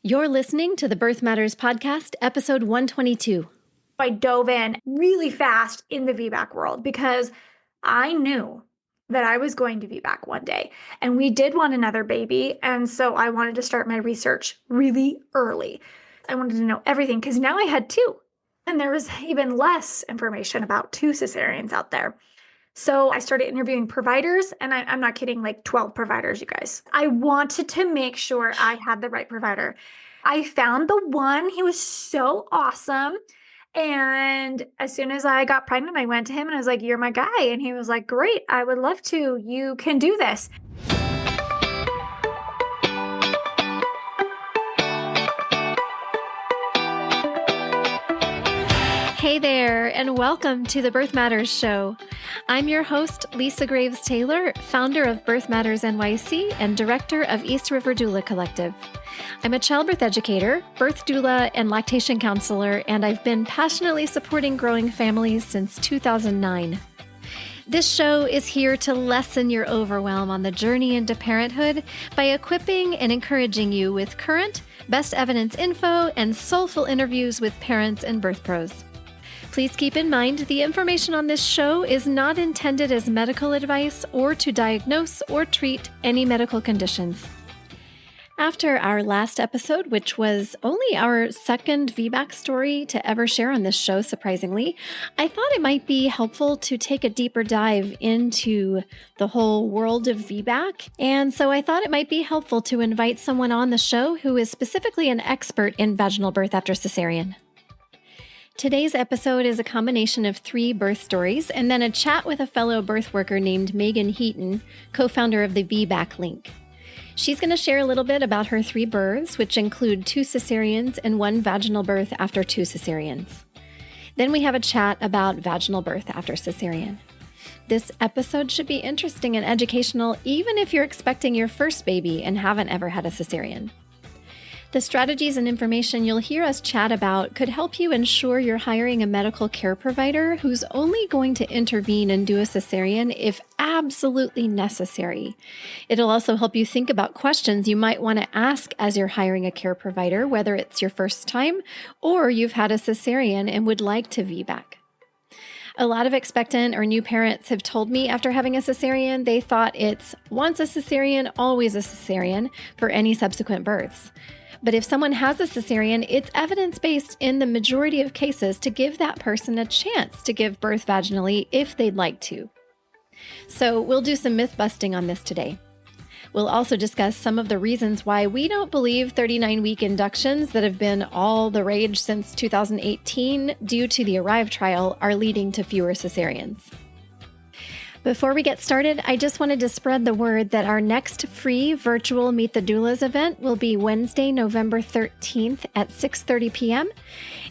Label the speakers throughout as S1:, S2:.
S1: You're listening to the Birth Matters Podcast, episode 122.
S2: I dove in really fast in the VBAC world because I knew that I was going to VBAC one day. And we did want another baby. And so I wanted to start my research really early. I wanted to know everything because now I had two. And there was even less information about two cesareans out there. So I started interviewing providers, and I'm not kidding, like 12 providers, you guys. I wanted to make sure I had the right provider. I found the one. He was so awesome. And as soon as I got pregnant, I went to him and I was like, "You're my guy." And he was like, "Great, I would love to. You can do this."
S1: Hey there, and welcome to the Birth Matters Show. I'm your host, Lisa Graves Taylor, founder of Birth Matters NYC and director of East River Doula Collective. I'm a childbirth educator, birth doula, and lactation counselor, and I've been passionately supporting growing families since 2009. This show is here to lessen your overwhelm on the journey into parenthood by equipping and encouraging you with current, best evidence info and soulful interviews with parents and birth pros. Please keep in mind the information on this show is not intended as medical advice or to diagnose or treat any medical conditions. After our last episode, which was only our second VBAC story to ever share on this show, surprisingly, I thought it might be helpful to take a deeper dive into the whole world of VBAC. And so I thought it might be helpful to invite someone on the show who is specifically an expert in vaginal birth after cesarean. Today's episode is a combination of 3 birth stories and then a chat with a fellow birth worker named Meagan Heaton, co-founder of the VBAC Link. She's going to share a little bit about her 3 births, which include 2 cesareans and 1 vaginal birth after 2 cesareans. Then we have a chat about vaginal birth after cesarean. This episode should be interesting and educational even if you're expecting your first baby and haven't ever had a cesarean. The strategies and information you'll hear us chat about could help you ensure you're hiring a medical care provider who's only going to intervene and do a cesarean if absolutely necessary. It'll also help you think about questions you might want to ask as you're hiring a care provider, whether it's your first time or you've had a cesarean and would like to VBAC. A lot of expectant or new parents have told me after having a cesarean, they thought it's once a cesarean, always a cesarean for any subsequent births. But if someone has a cesarean, it's evidence-based in the majority of cases to give that person a chance to give birth vaginally if they'd like to. So we'll do some myth busting on this today. We'll also discuss some of the reasons why we don't believe 39-week inductions that have been all the rage since 2018 due to the ARRIVE trial are leading to fewer cesareans. Before we get started, I just wanted to spread the word that our next free virtual Meet the Doulas event will be Wednesday, November 13th at 6:30 p.m.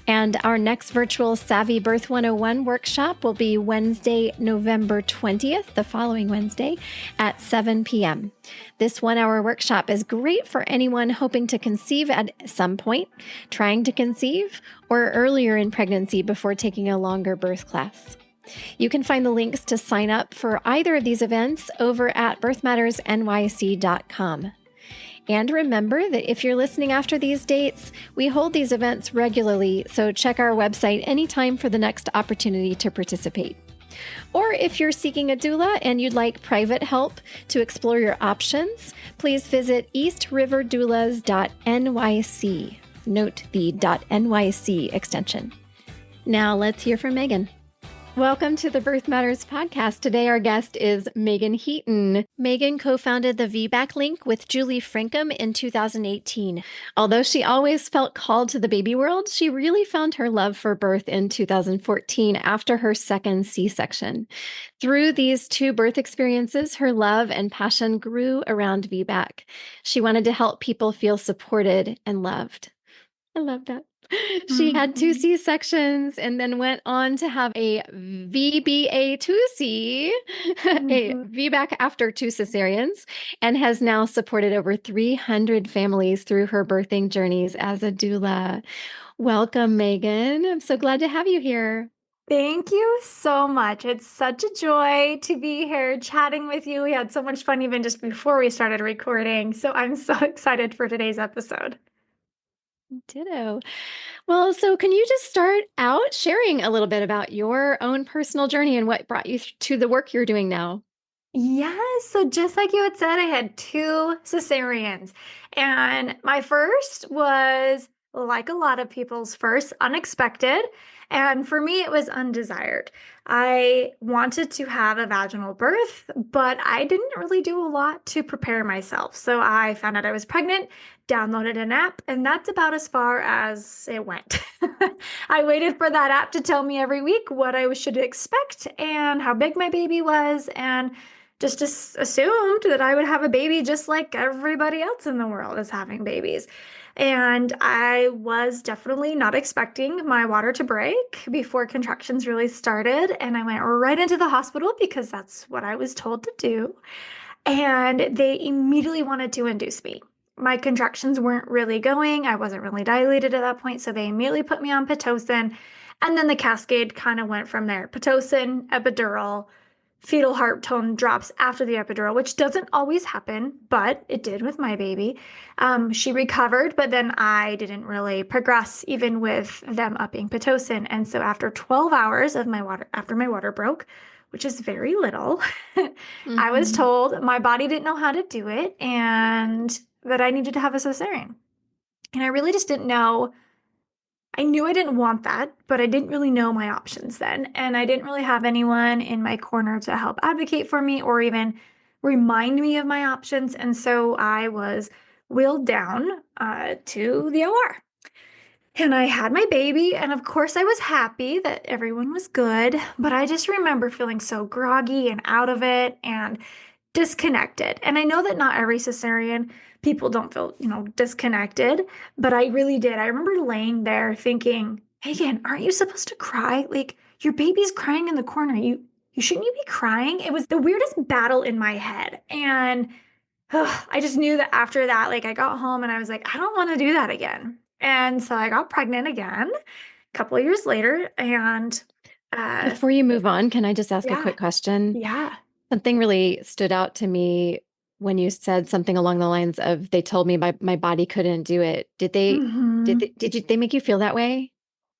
S1: And our next virtual Savvy Birth 101 workshop will be Wednesday, November 20th, the following Wednesday, at 7 p.m. This 1-hour workshop is great for anyone hoping to conceive at some point, trying to conceive, or earlier in pregnancy before taking a longer birth class. You can find the links to sign up for either of these events over at birthmattersnyc.com. And remember that if you're listening after these dates, we hold these events regularly, so check our website anytime for the next opportunity to participate. Or if you're seeking a doula and you'd like private help to explore your options, please visit eastriverdoulas.nyc. Note the .nyc extension. Now let's hear from Meagan. Welcome to the Birth Matters Podcast. Today, our guest is Meagan Heaton. Meagan co-founded the VBAC Link with Julie Frankham in 2018. Although she always felt called to the baby world, she really found her love for birth in 2014 after her second C-section. Through these 2 birth experiences, her love and passion grew around VBAC. She wanted to help people feel supported and loved. I love that. She had 2 C-sections and then went on to have a VBA2C, a VBAC after 2 cesareans, and has now supported over 300 families through her birthing journeys as a doula. Welcome, Meagan. I'm so glad to have you here.
S2: Thank you so much. It's such a joy to be here chatting with you. We had so much fun even just before we started recording. So I'm so excited for today's episode.
S1: Ditto. Well, so can you just start out sharing a little bit about your own personal journey and what brought you to the work you're doing now?
S2: Yes, so just like you had said, I had two cesareans. And my first was, like a lot of people's first, unexpected. And for me, it was undesired. I wanted to have a vaginal birth, but I didn't really do a lot to prepare myself. So I found out I was pregnant, downloaded an app, and that's about as far as it went. I waited for that app to tell me every week what I should expect and how big my baby was, and just assumed that I would have a baby just like everybody else in the world is having babies. And I was definitely not expecting my water to break before contractions really started. And I went right into the hospital because that's what I was told to do. And they immediately wanted to induce me. My contractions weren't really going. I wasn't really dilated at that point. So they immediately put me on Pitocin. And then the cascade kind of went from there. Pitocin, epidural, fetal heart tone drops after the epidural, which doesn't always happen, but it did with my baby. She recovered, but then I didn't really progress even with them upping Pitocin. And so after 12 hours of my water, after my water broke, which is very little, I was
S1: Mhm.
S2: told my body didn't know how to do it and that I needed to have a cesarean. And I really just didn't know. I knew I didn't want that, but I didn't really know my options then. And I didn't really have anyone in my corner to help advocate for me or even remind me of my options. And so I was wheeled down to the OR. And I had my baby. And of course, I was happy that everyone was good. But I just remember feeling so groggy and out of it and disconnected. And I know that not every cesarean people don't feel, disconnected, but I really did. I remember laying there thinking, Meagan, aren't you supposed to cry? Like your baby's crying in the corner. You shouldn't you be crying? It was the weirdest battle in my head. And I just knew that after that, like I got home and I was like, I don't want to do that again. And so I got pregnant again a couple of years later. And
S1: Before you move on, can I just ask a
S2: yeah,
S1: quick question?
S2: yeah.
S1: Something really stood out to me when you said something along the lines of they told me my body couldn't do it.
S2: Hmm.
S1: Did they make you feel that way?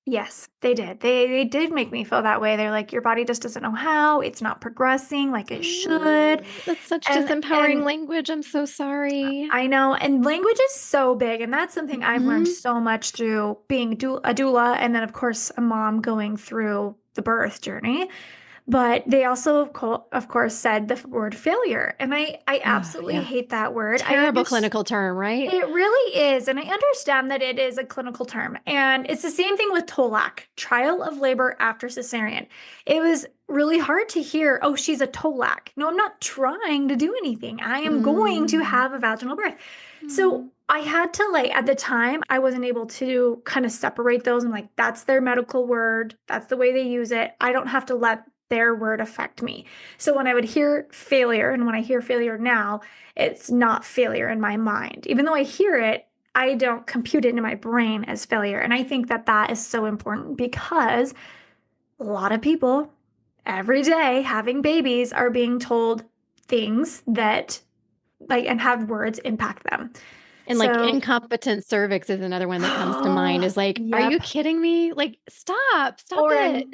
S2: Yes, they did. They did make me feel that way. They're like, your body just doesn't know how. It's not progressing like it should.
S1: That's such
S2: And
S1: disempowering language. I'm so sorry.
S2: I know, and language is so big, and that's something I've learned
S1: Mhm.
S2: so much through being a doula, and then of course a mom going through the birth journey. But they also, of course, said the word failure, and I
S1: Oh,
S2: absolutely
S1: yeah.
S2: hate that word. I
S1: Terrible
S2: understand.
S1: clinical term, right?
S2: It really is. And I understand that it is a clinical term. And it's the same thing with TOLAC, trial of labor after cesarean. It was really hard to hear, oh, she's a TOLAC. No, I'm not trying to do anything. I am going to
S1: Mm.
S2: have a vaginal birth. So
S1: Mm.
S2: I had to, like, at the time, I wasn't able to kind of separate those and, like, that's their medical word. That's the way they use it. I don't have to let their word affect me. So when I would hear failure, and when I hear failure now, it's not failure in my mind. Even though I hear it, I don't compute it into my brain as failure. And I think that that is so important because a lot of people every day having babies are being told things that like and have words impact them.
S1: And like
S2: So,
S1: incompetent cervix is another one that comes to mind
S2: oh,
S1: is like, are you
S2: yep.
S1: kidding me? Like, stop
S2: Or
S1: it.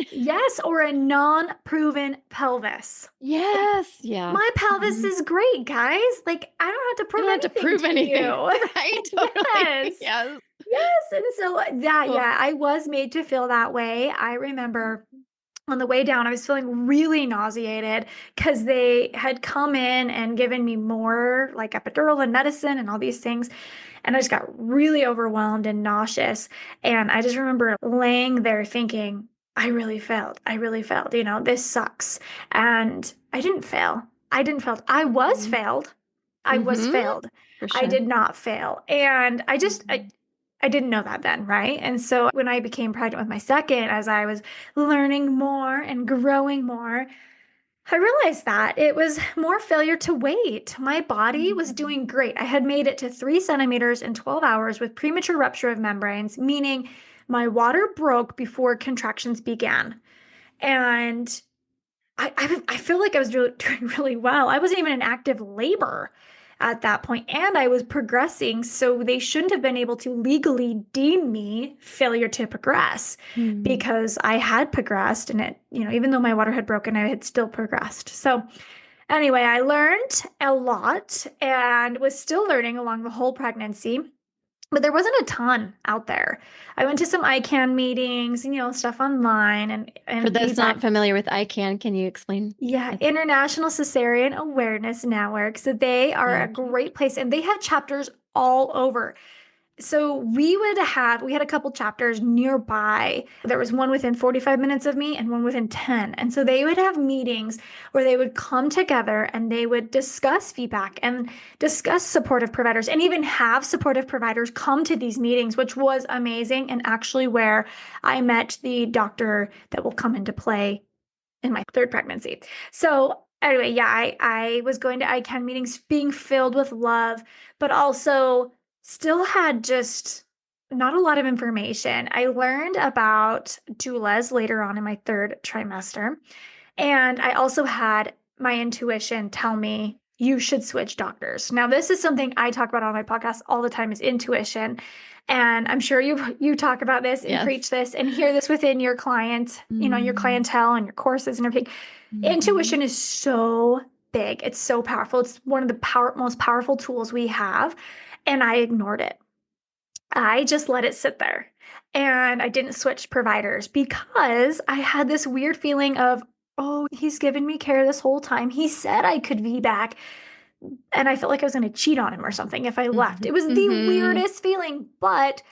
S2: a non-proven pelvis.
S1: Yes. Yeah.
S2: My pelvis
S1: Mhm.
S2: is great, guys. Like, I don't have to
S1: I
S2: prove
S1: don't have to
S2: anything
S1: prove
S2: to
S1: anything.
S2: you.
S1: Right? Totally.
S2: Yes.
S1: Yes.
S2: Yes. And so that,
S1: Oh.
S2: yeah, I was made to feel that way. I remember on the way down, I was feeling really nauseated because they had come in and given me more like epidural and medicine and all these things. And I just got really overwhelmed and nauseous. And I just remember laying there thinking, I really failed. I really failed. This sucks. And I didn't fail. I didn't fail. I was
S1: Mhm.
S2: failed. I was
S1: Mhm.
S2: failed.
S1: For
S2: I
S1: sure.
S2: did not fail. And
S1: Mhm.
S2: I didn't know that then, right? And so when I became pregnant with my second, as I was learning more and growing more, I realized that it was more failure to wait. My body was
S1: Mhm.
S2: doing great. I had made it to 3 centimeters in 12 hours with premature rupture of membranes, meaning my water broke before contractions began. And I feel like I was doing really well. I wasn't even in active labor. at that point, and I was progressing, so they shouldn't have been able to legally deem me failure to progress because I had progressed and it, even though my water had broken, I had still progressed. So anyway, I learned a lot and was still learning along the whole pregnancy. But there wasn't a ton out there. I went to some ICANN meetings, stuff online and
S1: For those
S2: VBAC.
S1: not familiar with ICANN, can you explain?
S2: Yeah, International Cesarean Awareness Network. So they are a great place and they have chapters all over. So we had a couple chapters nearby. There was one within 45 minutes of me and one within 10. And so they would have meetings where they would come together and they would discuss feedback and discuss supportive providers and even have supportive providers come to these meetings, which was amazing. And actually where I met the doctor that will come into play in my third pregnancy. So anyway, yeah, I was going to ICANN meetings being filled with love, but also still had just not a lot of information. I learned about doulas later on in my third trimester. And I also had my intuition tell me you should switch doctors. Now, this is something I talk about on my podcast all the time is intuition. And I'm sure you talk about this and preach this and hear this within your client, your clientele and your courses and everything. Intuition is so big. It's so powerful. It's one of the most powerful tools we have. And I ignored it. I just let it sit there. And I didn't switch providers because I had this weird feeling of, oh, he's given me care this whole time. He said I could VBAC. And I felt like I was going to cheat on him or something if I left. It was the weirdest feeling. But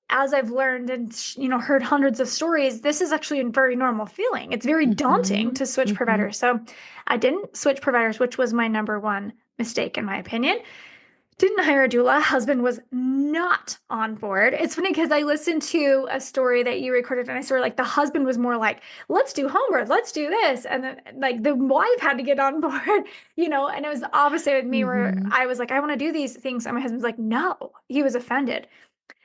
S2: as I've learned and heard hundreds of stories, this is actually a very normal feeling. It's very daunting to switch providers. So I didn't switch providers, which was my number one mistake in my opinion. Didn't hire a doula. Husband was not on board. It's funny because I listened to a story that you recorded and I saw like the husband was more like, let's do home birth, let's do this. And then like the wife had to get on board, and it was the opposite with me where I was like, I want to do these things. And my husband's like, no, he was offended.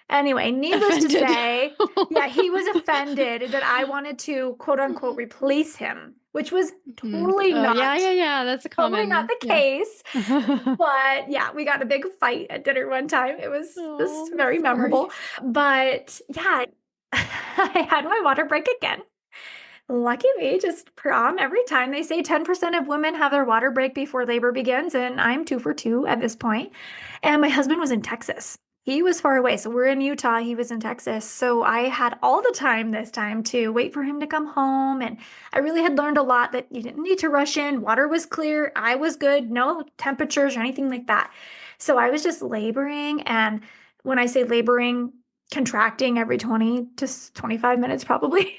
S2: Anyway, needless to say, yeah, he was offended that I wanted to quote unquote replace him, which was totally not.
S1: Yeah. That's a common.
S2: Totally not the case. But yeah, we got in a big fight at dinner one time. It was very memorable. But yeah, I had my water break again. Lucky me, just prom every time. They say 10% of women have their water break before labor begins, and I'm 2 for 2 at this point. And my husband was in Texas. He was far away. So we're in Utah. He was in Texas. So I had all the time this time to wait for him to come home. And I really had learned a lot that you didn't need to rush in. Water was clear. I was good. No temperatures or anything like that. So I was just laboring. And when I say laboring, contracting every 20 to 25 minutes probably.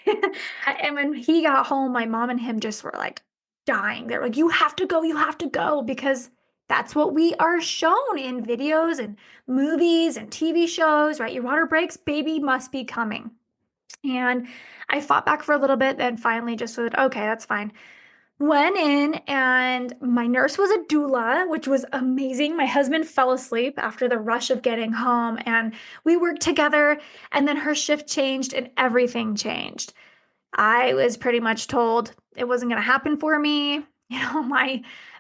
S2: And when he got home, my mom and him just were like dying. They're like, you have to go because that's what we are shown in videos and movies and TV shows, right? Your water breaks, baby must be coming. And I fought back for a little bit, then finally just said, okay, that's fine. Went in and my nurse was a doula, which was amazing. My husband fell asleep after the rush of getting home and we worked together and then her shift changed and everything changed. I was pretty much told it wasn't going to happen for me.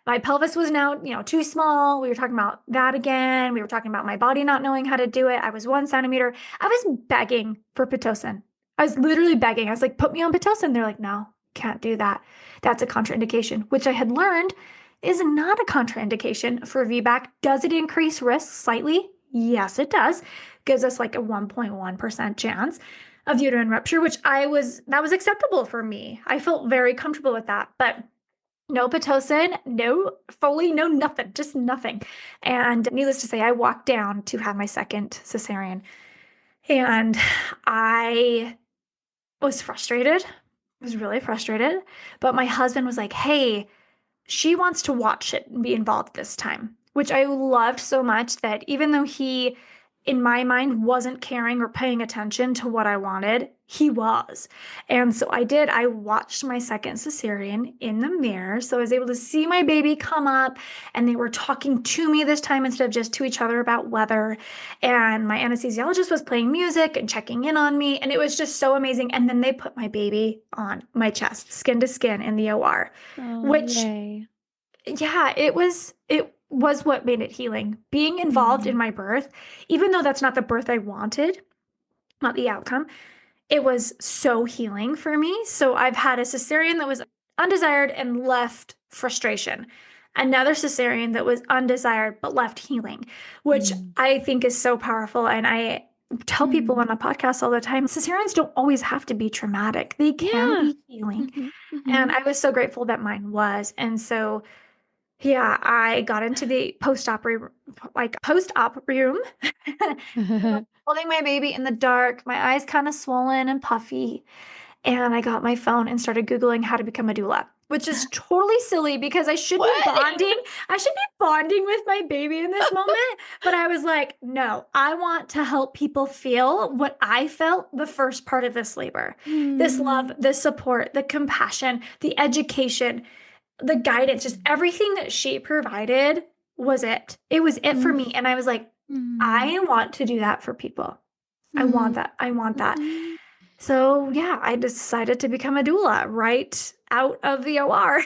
S2: My pelvis was now, too small. We were talking about that again. We were talking about my body not knowing how to do it. I was 1 centimeter. I was begging for Pitocin. I was literally begging. I was like, put me on Pitocin. They're like, no, can't do that. That's a contraindication, which I had learned is not a contraindication for VBAC. Does it increase risk slightly? Yes, it does. Gives us like a 1.1% chance of uterine rupture, that was acceptable for me. I felt very comfortable with that, but no Pitocin, no Foley, no nothing, just nothing. And needless to say, I walked down to have my second cesarean and I was frustrated. I was really frustrated, but my husband was like, hey, she wants to watch it and be involved this time, which I loved so much that even though he, in my mind, wasn't caring or paying attention to what I wanted, he was. And so I watched my second cesarean in the mirror. So I was able to see my baby come up and they were talking to me this time instead of just to each other about weather. And my anesthesiologist was playing music and checking in on me. And it was just so amazing. And then they put my baby on my chest, skin to skin in the OR, which,
S1: yay.
S2: yeah, was what made it healing. Being involved in my birth, even though that's not the birth I wanted, not the outcome, it was so healing for me. So I've had a cesarean that was undesired and left frustration. Another cesarean that was undesired but left healing, which I think is so powerful. And I tell people on the podcast all the time, cesareans don't always have to be traumatic. They can
S1: Yeah.
S2: be healing. And I was so grateful that mine was. And so yeah, I got into the post-op room, holding my baby in the dark, my eyes kind of swollen and puffy. And I got my phone and started Googling how to become a doula, which is totally silly because I should be
S1: What?
S2: bonding. I should be bonding with my baby in this moment. But I was like, no, I want to help people feel what I felt the first part of this labor. This love, this support, the compassion, the education, the guidance, just everything that she provided was it. It was it for me. And I was like, I want to do that for people. I want that. I want that. So yeah, I decided to become a doula right out of the OR.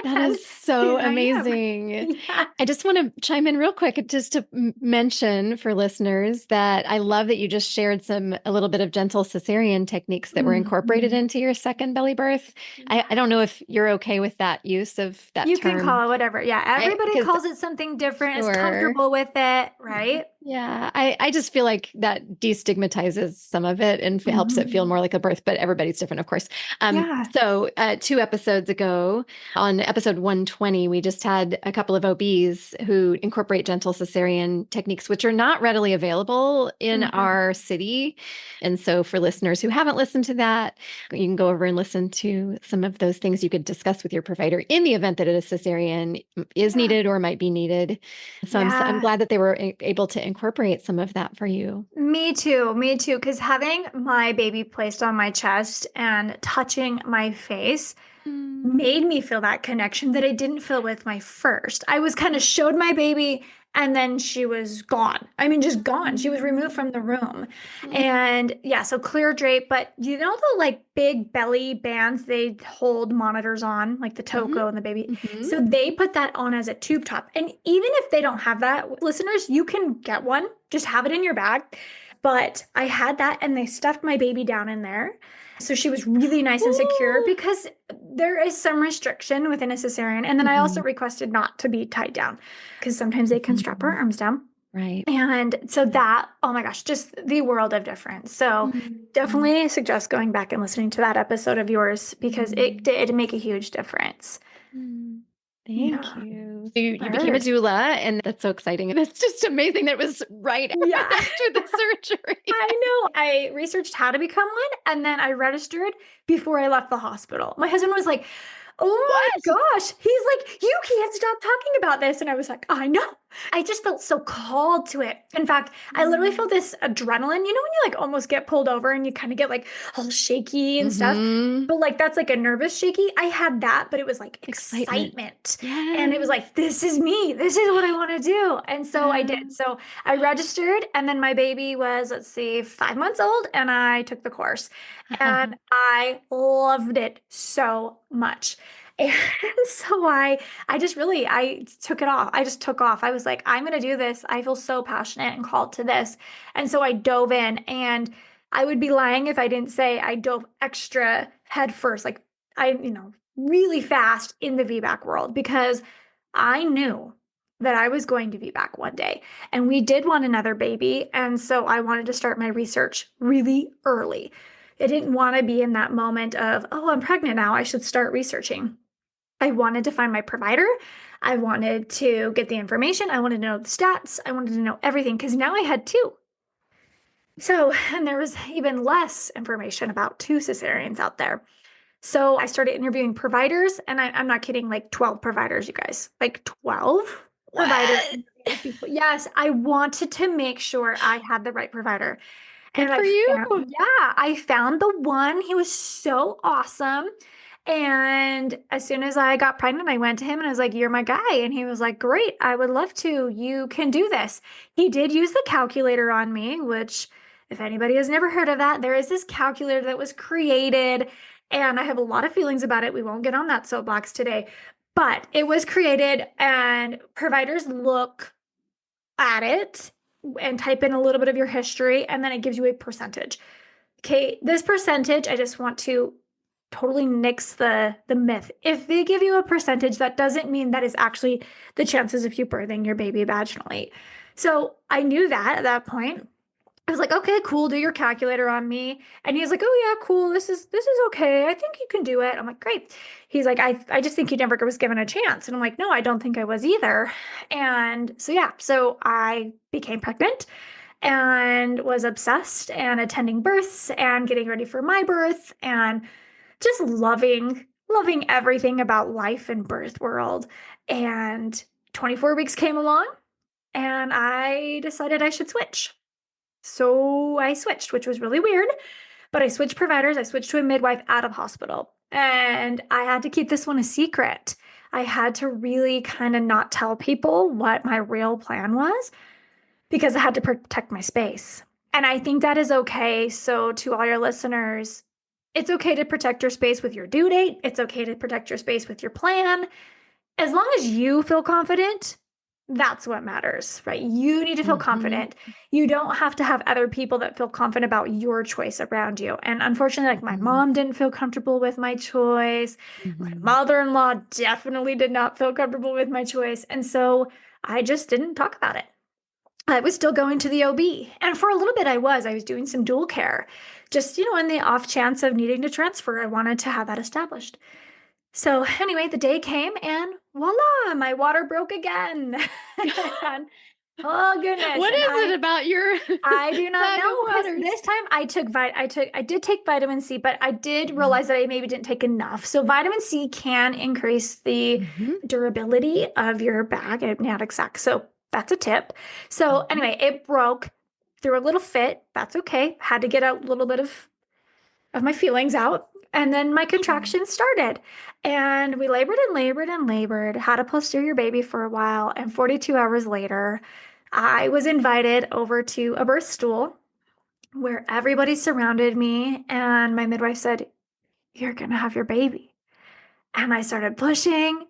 S1: That
S2: And
S1: is so
S2: here I am.
S1: amazing.
S2: Yeah.
S1: I just want to chime in real quick just to mention for listeners that I love that you just shared a little bit of gentle cesarean techniques that were incorporated into your second belly birth. I don't know if you're okay with that use of that
S2: You can
S1: term.
S2: call it whatever. Yeah, everybody
S1: Because
S2: calls it something different, is
S1: sure.
S2: comfortable with it, right?
S1: Yeah, I just feel like that destigmatizes some of it and helps it feel more like a birth, but everybody's different, of course.
S2: Yeah.
S1: So 2 episodes ago, on episode 120, we just had a couple of OBs who incorporate gentle cesarean techniques, which are not readily available in our city. And so for listeners who haven't listened to that, you can go over and listen to some of those things you could discuss with your provider in the event that a cesarean is needed or might be needed. So I'm glad that they were able to incorporate some of that for you.
S2: Me too. Me too. Because having my baby placed on my chest and touching my face made me feel that connection that I didn't feel with my first. I was kind of showed my baby and then she was gone. I mean, just gone. She was removed from the room. And yeah, so clear drape, but you know the like big belly bands they hold monitors on, like the Toco and the baby. So they put that on as a tube top. And even if they don't have that, listeners, you can get one. Just have it in your bag. But I had that and they stuffed my baby down in there. So she was really nice and secure because there is some restriction within a cesarean. And then I also requested not to be tied down because sometimes they can strap our arms down.
S1: Right.
S2: And so that, oh my gosh, just the world of difference. So definitely suggest going back and listening to that episode of yours because it did make a huge difference.
S1: Thank you. You became a doula, and that's so exciting. And it's just amazing that it was right after the surgery.
S2: I know. I researched how to become one, and then I registered before I left the hospital. My husband was like, oh my gosh. He's like, you can't stop talking about this. And I was like, I know. I just felt so called to it. In fact, I literally felt this adrenaline. You know, when you like almost get pulled over and you kind of get like all shaky and stuff. But like that's like a nervous shaky. I had that, but it was like excitement. And it was like, this is me. This is what I want to do. And so I did. So I registered, and then my baby was, let's see, 5 months old, and I took the course. And I loved it so much. And so I took it off. I just took off. I was like, I'm going to do this. I feel so passionate and called to this. And so I dove in, and I would be lying if I didn't say I dove extra head first. Like really fast in the VBAC world because I knew that I was going to VBAC one day, and we did want another baby. And so I wanted to start my research really early. I didn't want to be in that moment of, oh, I'm pregnant now, I should start researching. I wanted to find my provider. I wanted to get the information. I wanted to know the stats. I wanted to know everything because now I had two. So, and there was even less information about two cesareans out there. So I started interviewing providers, and I'm not kidding, like 12 providers, you guys, like 12 providers. Yes, I wanted to make sure I had the right provider.
S1: Good for you.
S2: I found the one. He was so awesome. And as soon as I got pregnant, I went to him and I was like, you're my guy. And he was like, great, I would love to. You can do this. He did use the calculator on me, which if anybody has never heard of that, there is this calculator that was created, and I have a lot of feelings about it. We won't get on that soapbox today. But it was created, and providers look at it and type in a little bit of your history, and then it gives you a percentage. Okay, this percentage, I just want to totally nix the myth. If they give you a percentage, that doesn't mean that is actually the chances of you birthing your baby vaginally. So I knew that at that point. I was like, okay, cool, do your calculator on me. And he's like, oh yeah, cool. This is okay. I think you can do it. I'm like, great. He's like, I just think you never was given a chance. And I'm like, no, I don't think I was either. And so yeah, so I became pregnant and was obsessed and attending births and getting ready for my birth and just loving everything about life and birth world. And 24 weeks came along and I decided I should switch. So I switched, which was really weird, but I switched providers. I switched to a midwife out of hospital. And I had to keep this one a secret. I had to really kind of not tell people what my real plan was because I had to protect my space. And I think that is okay. So, to all your listeners, it's okay to protect your space with your due date. It's okay to protect your space with your plan. As long as you feel confident, that's what matters, right? You need to feel confident. You don't have to have other people that feel confident about your choice around you. And unfortunately, like my mom didn't feel comfortable with my choice. My mother-in-law definitely did not feel comfortable with my choice. And so I just didn't talk about it. I was still going to the OB. And for a little bit, I was doing some dual care. Just, in the off chance of needing to transfer, I wanted to have that established. So anyway, the day came and voila, my water broke again. And, oh goodness.
S1: What is it about your
S2: I do not
S1: bag of
S2: know, because
S1: waters?
S2: this time I did take vitamin C, but I did realize that I maybe didn't take enough. So vitamin C can increase the durability of your bag, amniotic sac. So that's a tip. So anyway, it broke, threw a little fit. That's okay. Had to get a little bit of my feelings out. And then my contractions started. And we labored and labored and labored, had a posterior baby for a while. And 42 hours later, I was invited over to a birth stool where everybody surrounded me. And my midwife said, "You're going to have your baby." And I started pushing.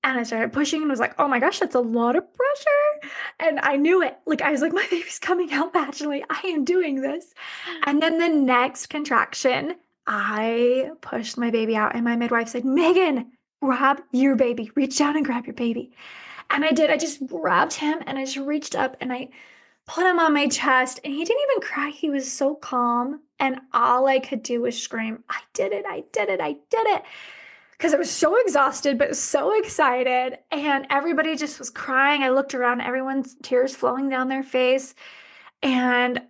S2: And I started pushing and was like, oh my gosh, that's a lot of pressure. And I knew it. Like, I was like, my baby's coming out vaginally. I am doing this. And then the next contraction, I pushed my baby out. And my midwife said, "Meagan, grab your baby. Reach down and grab your baby." And I did. I just grabbed him and I just reached up and I put him on my chest. And he didn't even cry. He was so calm. And all I could do was scream, "I did it. I did it. I did it." Because I was so exhausted, but so excited. And everybody just was crying. I looked around, everyone's tears flowing down their face. And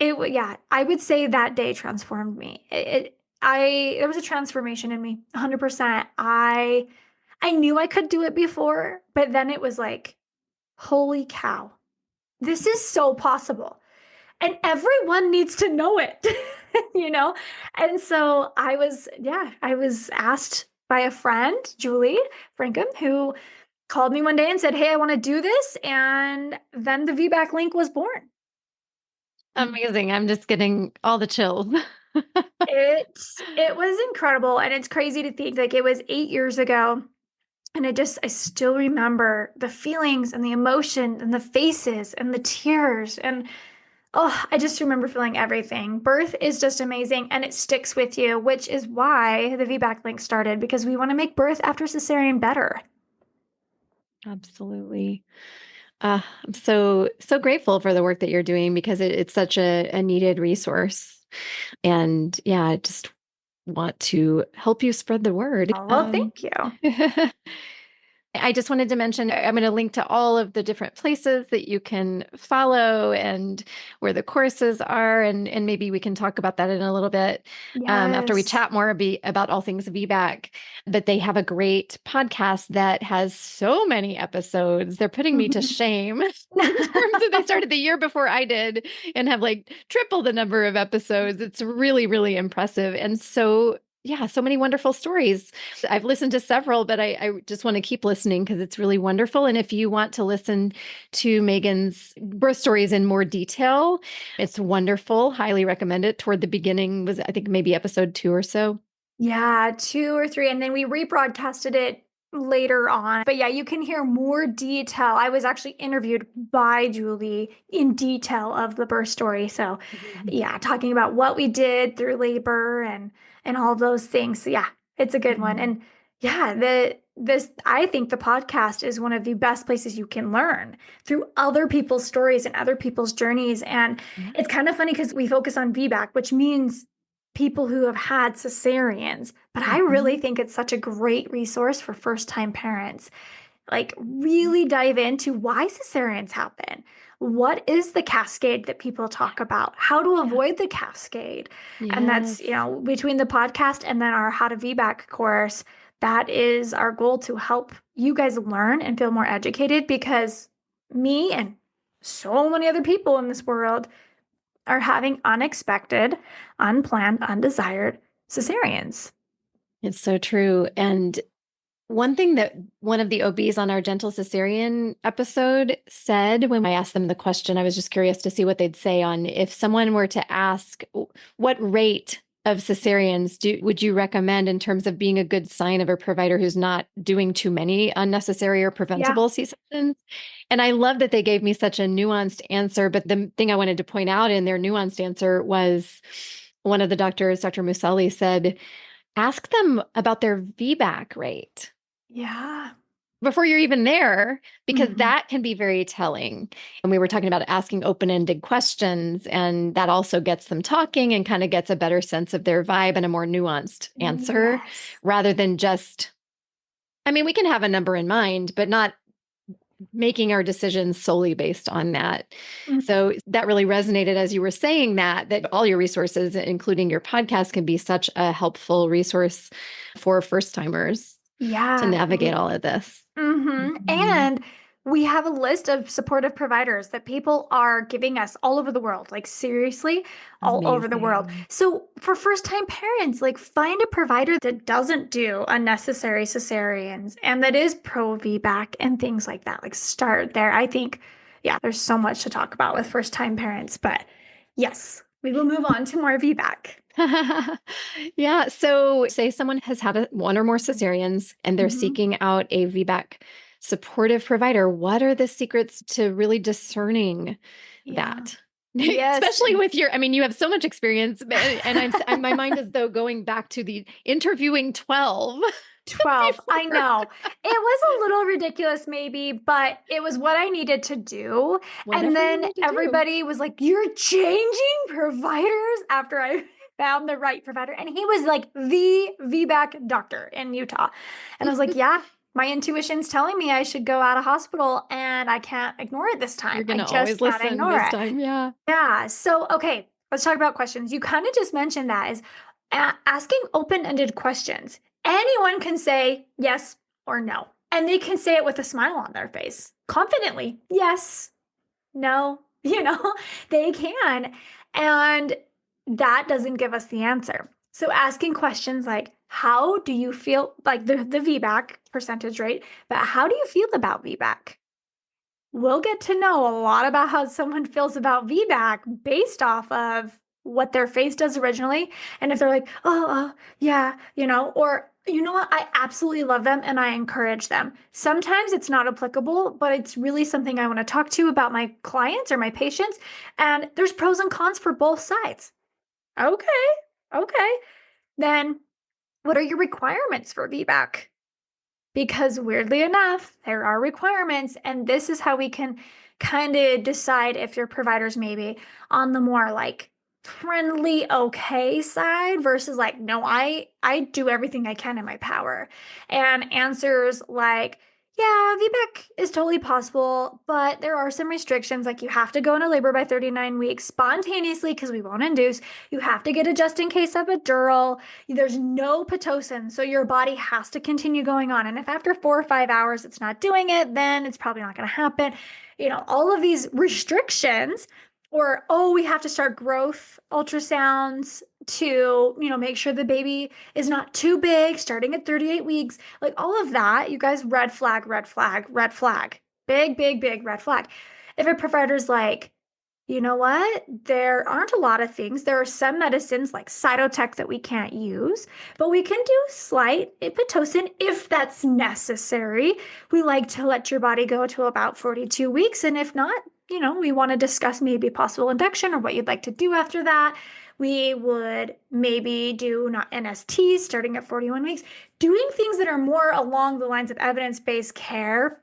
S2: I would say that day transformed me. There was a transformation in me, 100%. I knew I could do it before, but then it was like, holy cow, this is so possible. And everyone needs to know it, And so I was asked by a friend, Julie Frankham, who called me one day and said, "Hey, I want to do this." And then the VBAC Link was born.
S1: Amazing. I'm just getting all the chills.
S2: It was incredible. And it's crazy to think like it was 8 years ago. And I still remember the feelings and the emotion and the faces and the tears. And oh, I just remember feeling everything. Birth is just amazing and it sticks with you, which is why the VBAC Link started, because we want to make birth after cesarean better.
S1: Absolutely. I'm so grateful for the work that you're doing because it's such a needed resource. And yeah, I just want to help you spread the word.
S2: Oh, well, thank you.
S1: I just wanted to mention, I'm going to link to all of the different places that you can follow and where the courses are. And maybe we can talk about that in a little bit after we
S2: Yes.
S1: chat more about all things VBAC. But they have a great podcast that has so many episodes. They're putting me to shame in terms of they started the year before I did and have like triple the number of episodes. It's really, really impressive. And so many wonderful stories. I've listened to several, but I just want to keep listening because it's really wonderful. And if you want to listen to Meagan's birth stories in more detail, it's wonderful. Highly recommend it. Toward the beginning was, I think, maybe episode 2 or so.
S2: Yeah, 2 or 3. And then we rebroadcasted it later on. But yeah, you can hear more detail. I was actually interviewed by Julie in detail of the birth story. So yeah, talking about what we did through labor and all those things. So yeah, it's a good one.
S1: Mhm.
S2: And yeah, this I think the podcast is one of the best places you can learn through other people's stories and other people's journeys. And
S1: Yeah.
S2: it's kind of funny because we focus on VBAC, which means people who have had cesareans, but I really
S1: Mhm.
S2: think it's such a great resource for first-time parents. Like, really dive into why cesareans happen. What is the cascade that people talk about? How to
S1: Yeah.
S2: avoid the cascade. And that's,
S1: Yes.
S2: between the podcast and then our How to VBAC course, that is our goal to help you guys learn and feel more educated because me and so many other people in this world are having unexpected, unplanned, undesired cesareans.
S1: It's so true. And one thing that one of the OBs on our gentle cesarean episode said when I asked them the question, I was just curious to see what they'd say on if someone were to ask what rate of cesareans would you recommend in terms of being a good sign of a provider who's not doing too many unnecessary or
S2: Yeah.
S1: preventable C-sections? And I love that they gave me such a nuanced answer. But the thing I wanted to point out in their nuanced answer was one of the doctors, Dr. Muselli, said, ask them about their VBAC rate
S2: Yeah.
S1: before you're even there, because
S2: Mhm.
S1: that can be very telling. And we were talking about asking open-ended questions, and that also gets them talking and kind of gets a better sense of their vibe and a more nuanced answer
S2: Yes.
S1: rather than just, I mean, we can have a number in mind, but not making our decisions solely based on that.
S2: Mm.
S1: So that really resonated as you were saying that all your resources, including your podcast, can be such a helpful resource for first timers to
S2: Yeah.
S1: navigate all of this. Mhm.
S2: And we have a list of supportive providers that people are giving us all over the world, like seriously, all over the world.
S1: Amazing.
S2: So for first-time parents, like find a provider that doesn't do unnecessary cesareans and that is pro VBAC and things like that. Like start there. I think, yeah, there's so much to talk about with first-time parents, but yes, we will move on to more VBAC.
S1: Yeah. So, say someone has had one or more cesareans and they're
S2: Mhm.
S1: seeking out a VBAC supportive provider. What are the secrets to really discerning
S2: Yeah.
S1: that?
S2: Yes.
S1: Especially with your, I mean, you have so much experience, and my mind is though going back to the interviewing 12
S2: 12. I
S1: before.
S2: know. It was a little ridiculous, maybe, but it was what I needed to do. And
S1: Whatever you
S2: then
S1: need to do.
S2: everybody was like, "You're changing providers," after I found the right provider. And he was like the VBAC doctor in Utah. And I was like, "Yeah, my intuition's telling me I should go out of hospital and I can't ignore it this
S1: You're
S2: time.
S1: going
S2: I
S1: to
S2: just
S1: always
S2: can't
S1: listen
S2: ignore
S1: this
S2: it."
S1: time. Yeah.
S2: Yeah. So, okay, let's talk about questions. You kind of just mentioned that is asking open-ended questions. Anyone can say yes or no, and they can say it with a smile on their face confidently. Yes, no, they can. And that doesn't give us the answer. So asking questions like, how do you feel, like the VBAC percentage rate, but how do you feel about VBAC? We'll get to know a lot about how someone feels about VBAC based off of what their face does originally. And if they're like, oh, yeah, or you know what, I absolutely love them and I encourage them. Sometimes it's not applicable, but it's really something I want to talk to about my clients or my patients. And there's pros and cons for both sides. Okay, okay. Then what are your requirements for VBAC? Because weirdly enough, there are requirements, and this is how we can kind of decide if your provider's maybe on the more like friendly, okay side versus like, no, I do everything I can in my power. And answers like, yeah, VBAC is totally possible, but there are some restrictions. Like you have to go into labor by 39 weeks spontaneously because we won't induce. You have to get a just in case epidural. There's no Pitocin, so your body has to continue going on. And if after 4 or 5 hours it's not doing it, then it's probably not going to happen. All of these restrictions, or, oh, we have to start growth ultrasounds to, make sure the baby is not too big, starting at 38 weeks. Like all of that, you guys, red flag, red flag, red flag. Big, big, big red flag. If a provider's like, you know what? There aren't a lot of things. There are some medicines like cytotec that we can't use, but we can do slight Pitocin if that's necessary. We like to let your body go to about 42 weeks. And if not, we want to discuss maybe possible induction or what you'd like to do after that. We would maybe do not NST starting at 41 weeks, doing things that are more along the lines of evidence-based care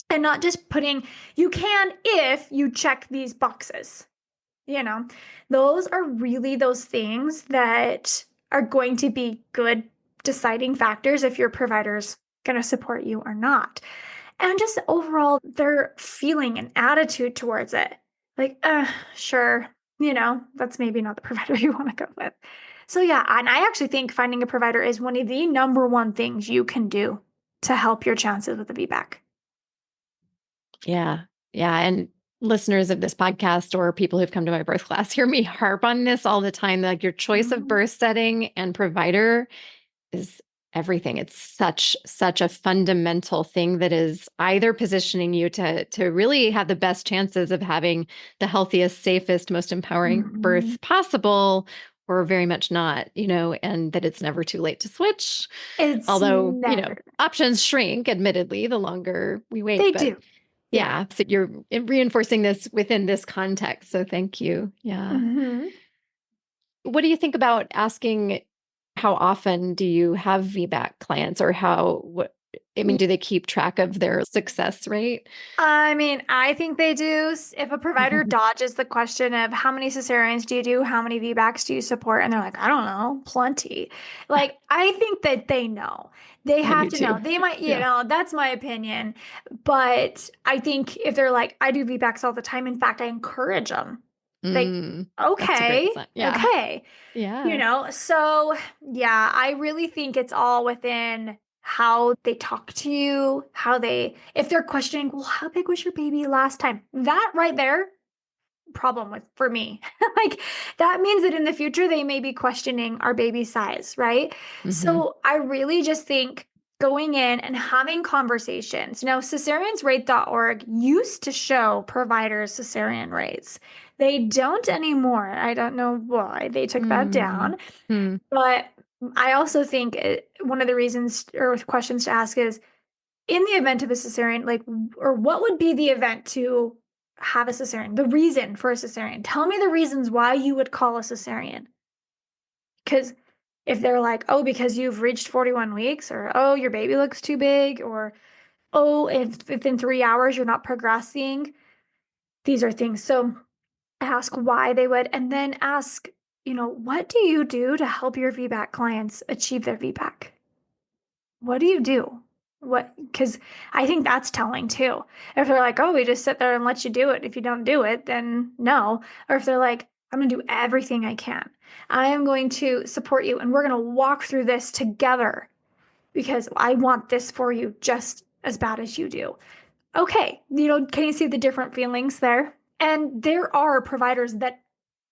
S2: and not just putting, you can if you check these boxes. Those are really those things that are going to be good deciding factors if your provider's going to support you or not. And just overall, their feeling and attitude towards it. Like, sure, that's maybe not the provider you want to go with. So, yeah, and I actually think finding a provider is one of the number one things you can do to help your chances with the VBAC.
S1: Yeah. Yeah. And listeners of this podcast or people who've come to my birth class hear me harp on this all the time. Like your choice of birth setting and provider is everything. It's such a fundamental thing that is either positioning you to really have the best chances of having the healthiest, safest, most empowering birth possible, or very much not, and that it's never too late to switch.
S2: It's
S1: Although,
S2: never.
S1: options shrink, admittedly, the longer we wait.
S2: They
S1: but
S2: do.
S1: yeah. So you're reinforcing this within this context. So thank you. Yeah. What do you think about asking how often do you have VBAC clients or do they keep track of their success rate?
S2: I mean, I think they do. If a provider dodges the question of how many cesareans do you do, how many VBACs do you support, and they're like, I don't know, plenty. Like, I think that they know. They have to know. They might, that's my opinion. But I think if they're like, I do VBACs all the time, in fact, I encourage them. Like, okay, okay.
S1: Yeah.
S2: So yeah, I really think it's all within how they talk to you, if they're questioning, well, how big was your baby last time? That right there, problem for me. Like that means that in the future they may be questioning our baby size, right? So I really just think going in and having conversations. Cesareansrate.org used to show providers cesarean rates. They don't anymore. I don't know why they took that down. But I also think one of the reasons or questions to ask is in the event of a cesarean, or what would be the event to have a cesarean? The reason for a cesarean. Tell me the reasons why you would call a cesarean. Because if they're like, oh, because you've reached 41 weeks, or oh, your baby looks too big, or oh, if within 3 hours you're not progressing, these are things. So ask why they would, and then ask, what do you do to help your VBAC clients achieve their VBAC? What do you do? Because I think that's telling too. If they're like, oh, we just sit there and let you do it. If you don't do it, then no. Or if they're like, I'm going to do everything I can. I am going to support you and we're going to walk through this together because I want this for you just as bad as you do. Okay, can you see the different feelings there? And there are providers that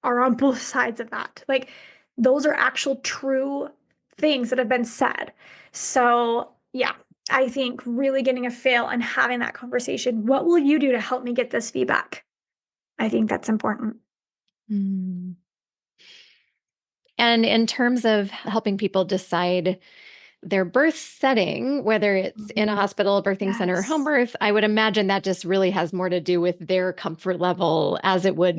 S2: are on both sides of that. Like those are actual true things that have been said. So yeah, I think really getting a feel and having that conversation. What will you do to help me get this VBAC? I think that's important.
S1: And in terms of helping people decide their birth setting, whether it's in a hospital, birthing center, or home birth, I would imagine that just really has more to do with their comfort level as it would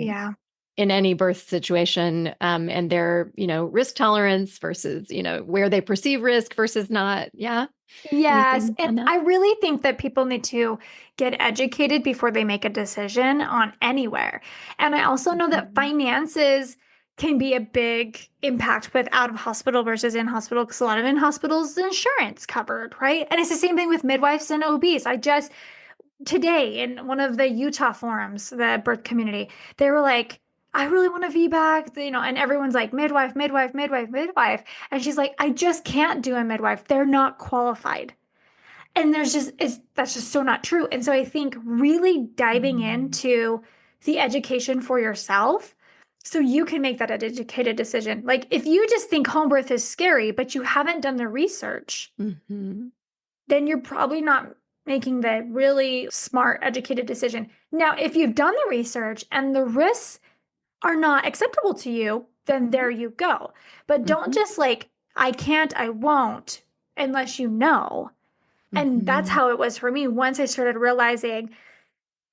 S1: in any birth situation, and their, risk tolerance versus, where they perceive risk versus not. Yeah.
S2: Yes. And I really think that people need to get educated before they make a decision on anywhere. And I also know that finances can be a big impact with out of hospital versus in hospital, because a lot of in hospitals insurance covered, right? And it's the same thing with midwives and OBs. Today in one of the Utah forums, the birth community, they were like, I really want a VBAC, and everyone's like, midwife, midwife, midwife, midwife. And she's like, I just can't do a midwife. They're not qualified. And that's just so not true. And so I think really diving into the education for yourself so you can make that educated decision. Like if you just think home birth is scary, but you haven't done the research, then you're probably not making the really smart, educated decision. Now, if you've done the research and the risks are not acceptable to you, then there you go. But don't just like, I can't, I won't, unless you know. And that's how it was for me. Once I started realizing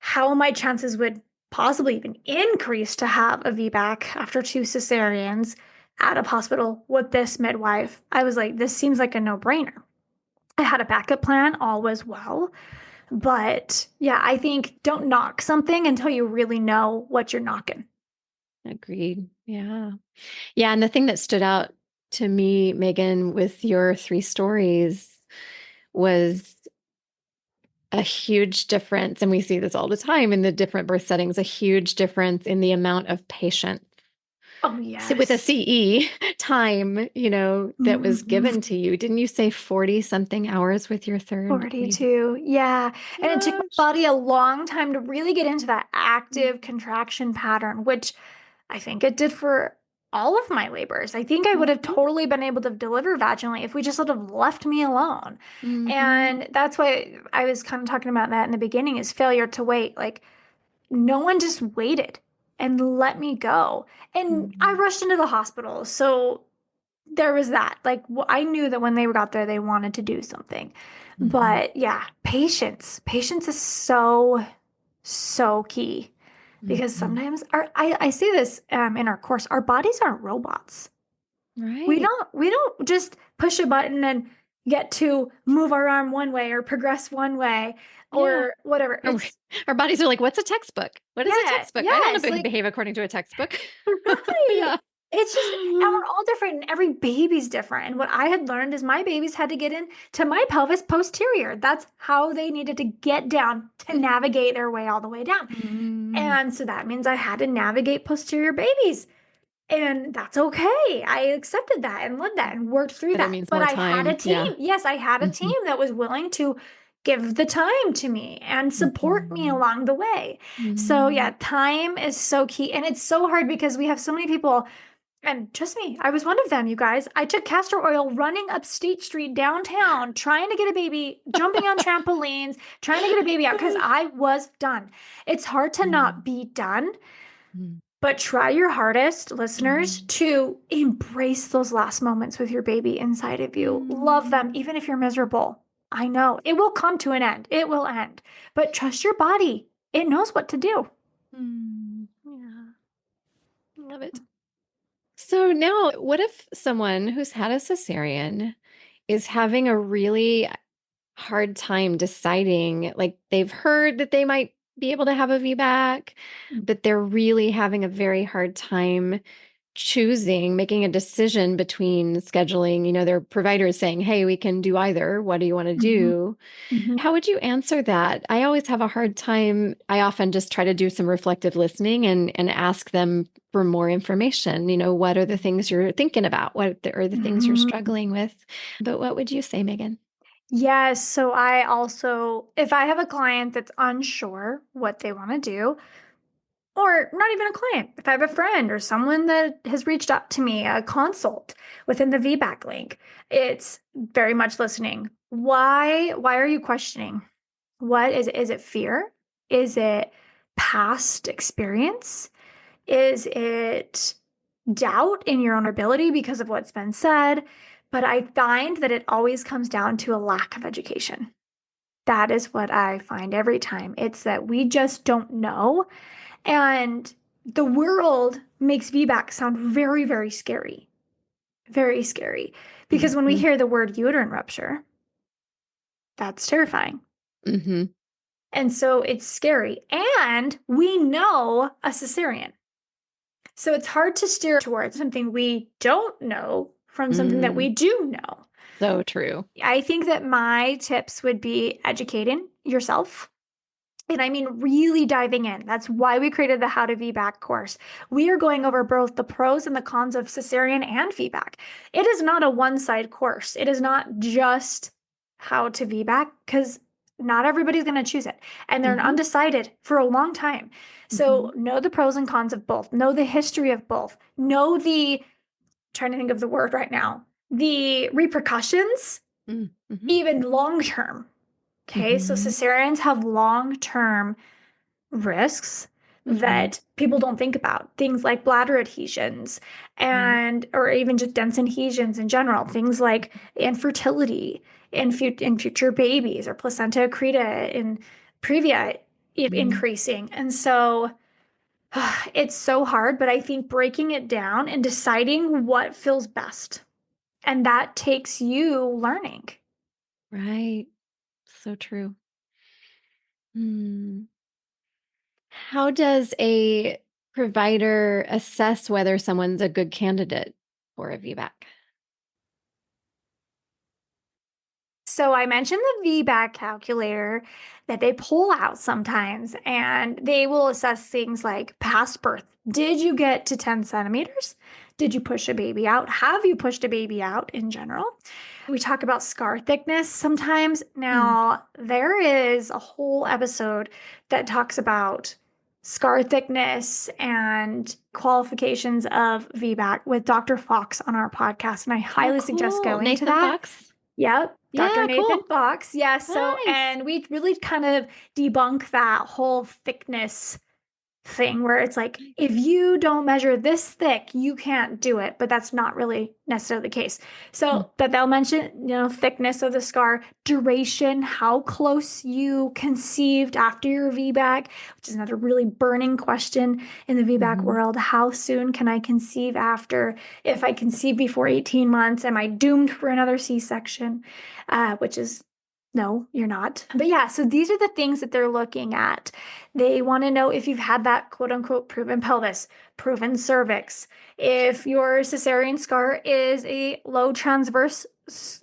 S2: how my chances would possibly even increase to have a VBAC after 2 cesareans at a hospital with this midwife, I was like, this seems like a no-brainer. I had a backup plan, all was well. But yeah, I think don't knock something until you really know what you're knocking.
S1: Agreed. Yeah. Yeah. And the thing that stood out to me, Meagan, with your 3 stories was a huge difference. And we see this all the time in the different birth settings, a huge difference in the amount of patience
S2: Oh,
S1: with a
S2: yes.
S1: CE time, that was given to you. Didn't you say 40 something hours with your third baby?
S2: 42. Yeah. And it took my
S1: Gosh.
S2: body a long time to really get into that active contraction pattern, which I think it did for all of my labors. I think I would have
S1: Mhm.
S2: totally been able to deliver vaginally if we just would have left me alone.
S1: Mhm.
S2: And that's why I was kind of talking about that in the beginning is failure to wait. Like, no one just waited and let me go. And I
S1: Mhm.
S2: rushed into the hospital. So there was that. Like, I knew that when they got there, they wanted to do something.
S1: Mhm.
S2: But yeah, patience. Patience is so, so key because
S1: Mhm.
S2: sometimes I see this in our course. Our bodies aren't robots.
S1: Right.
S2: We don't just push a button and get to move our arm one way or progress one way
S1: Yeah.
S2: or whatever.
S1: Our
S2: It's
S1: our bodies are like, what's a textbook? What is a
S2: yeah,
S1: textbook? I don't
S2: yes,
S1: be
S2: like
S1: behave according to a textbook.
S2: right.
S1: Yeah.
S2: It's just, and we're all different, and every baby's different. And what I had learned is my babies had to get in to my pelvis posterior. That's how they needed to get down to navigate their way all the way down.
S1: Mm.
S2: And so that means I had to navigate posterior babies. And that's okay. I accepted that and led that and worked through
S1: But it
S2: that.
S1: means
S2: But
S1: more
S2: I had a
S1: time.
S2: team.
S1: Yeah.
S2: Yes, I had a team
S1: Mhm.
S2: that was willing to give the time to me and support me
S1: Mhm.
S2: along the way. So, yeah,
S1: Mhm.
S2: time is so key. And it's so hard because we have so many people. And trust me, I was one of them, you guys. I took castor oil running up State Street downtown, trying to get a baby, jumping on trampolines, trying to get a baby out because I was done. It's hard to not
S1: Mm.
S2: be done,
S1: Mm.
S2: but try your hardest, listeners,
S1: Mhm.
S2: to embrace those last moments with your baby inside of you. Love them,
S1: Mm.
S2: even if you're miserable. I know it will come to an end, it will end, but trust your body. It knows what to do.
S1: Mm. Yeah. Love it. So now, what if someone who's had a cesarean is having a really hard time deciding, like they've heard that they might be able to have a VBAC, but they're really having a very hard time making a decision between scheduling, their provider is saying, "Hey, we can do either. What do you want to
S2: Mhm.
S1: do?"
S2: Mhm.
S1: How would you answer that? I always have a hard time. I often just try to do some reflective listening and ask them for more information. What are the things you're thinking about? Are the things you're
S2: Mhm.
S1: struggling with? But what would you say, Megan?
S2: Yes. So I also, if I have a client that's unsure what they want to do, or not even a client, if I have a friend or someone that has reached out to me, a consult within the VBAC link, it's very much listening. Why are you questioning? What is it? Is it fear? Is it past experience? Is it doubt in your own ability because of what's been said? But I find that it always comes down to a lack of education. That is what I find every time. It's that we just don't know. And the world makes VBAC sound very, very scary. Very scary. Because when we
S1: Mhm.
S2: hear the word uterine rupture, that's terrifying.
S1: Mhm.
S2: And so it's scary. And we know a cesarean. So it's hard to steer towards something we don't know from something that we
S1: Mm.
S2: do know.
S1: So true.
S2: I think that my tips would be educating yourself. And I mean, really diving in. That's why we created the How to VBAC course. We are going over both the pros and the cons of cesarean and VBAC. It is not a one side course. It is not just how to VBAC because not everybody's going to choose it. And they're
S1: Mhm.
S2: undecided for a long time. So
S1: Mhm.
S2: know the pros and cons of both. Know the history of both. Know trying to think of the word right now, the repercussions,
S1: Mm. Mhm.
S2: even long term. Okay, so
S1: Mhm.
S2: cesareans have long term risks,
S1: Mhm.
S2: that people don't think about. Things like bladder adhesions
S1: Right.
S2: and or even just dense adhesions in general. Things like infertility in future babies or placenta accreta in previa
S1: Mhm.
S2: increasing. And so it's so hard, but I think breaking it down and deciding what feels best. And that takes you learning.
S1: Right. So true. Hmm. How does a provider assess whether someone's a good candidate for a VBAC?
S2: So I mentioned the VBAC calculator that they pull out sometimes, and they will assess things like past birth. Did you get to 10 centimeters? Did you push a baby out? Have you pushed a baby out in general? We talk about scar thickness sometimes.
S1: Mm.
S2: Now, there is a whole episode that talks about scar thickness and qualifications of VBAC with Dr. Fox on our podcast, and I
S1: Oh,
S2: highly suggest
S1: cool.
S2: going to
S1: Nathan
S2: that.
S1: Fox?
S2: Yep, Dr.
S1: Yeah,
S2: Nathan
S1: cool.
S2: Fox. Yes. So,
S1: Nice.
S2: and we really kind of debunk that whole thickness thing where it's like, if
S1: Nice.
S2: you don't measure this thick, you can't do it. But that's not really necessarily the case.
S1: Mm.
S2: So, but they'll mention, thickness of the scar, duration, how close you conceived after your VBAC, which is another really burning question in the VBAC
S1: Mhm.
S2: world. How soon can I conceive after? If I conceive before 18 months, am I doomed for another C-section? Which is no, you're not. But yeah, so these are the things that they're looking at. They want to know if you've had that quote unquote proven pelvis, proven cervix, if your cesarean scar is a low transverse,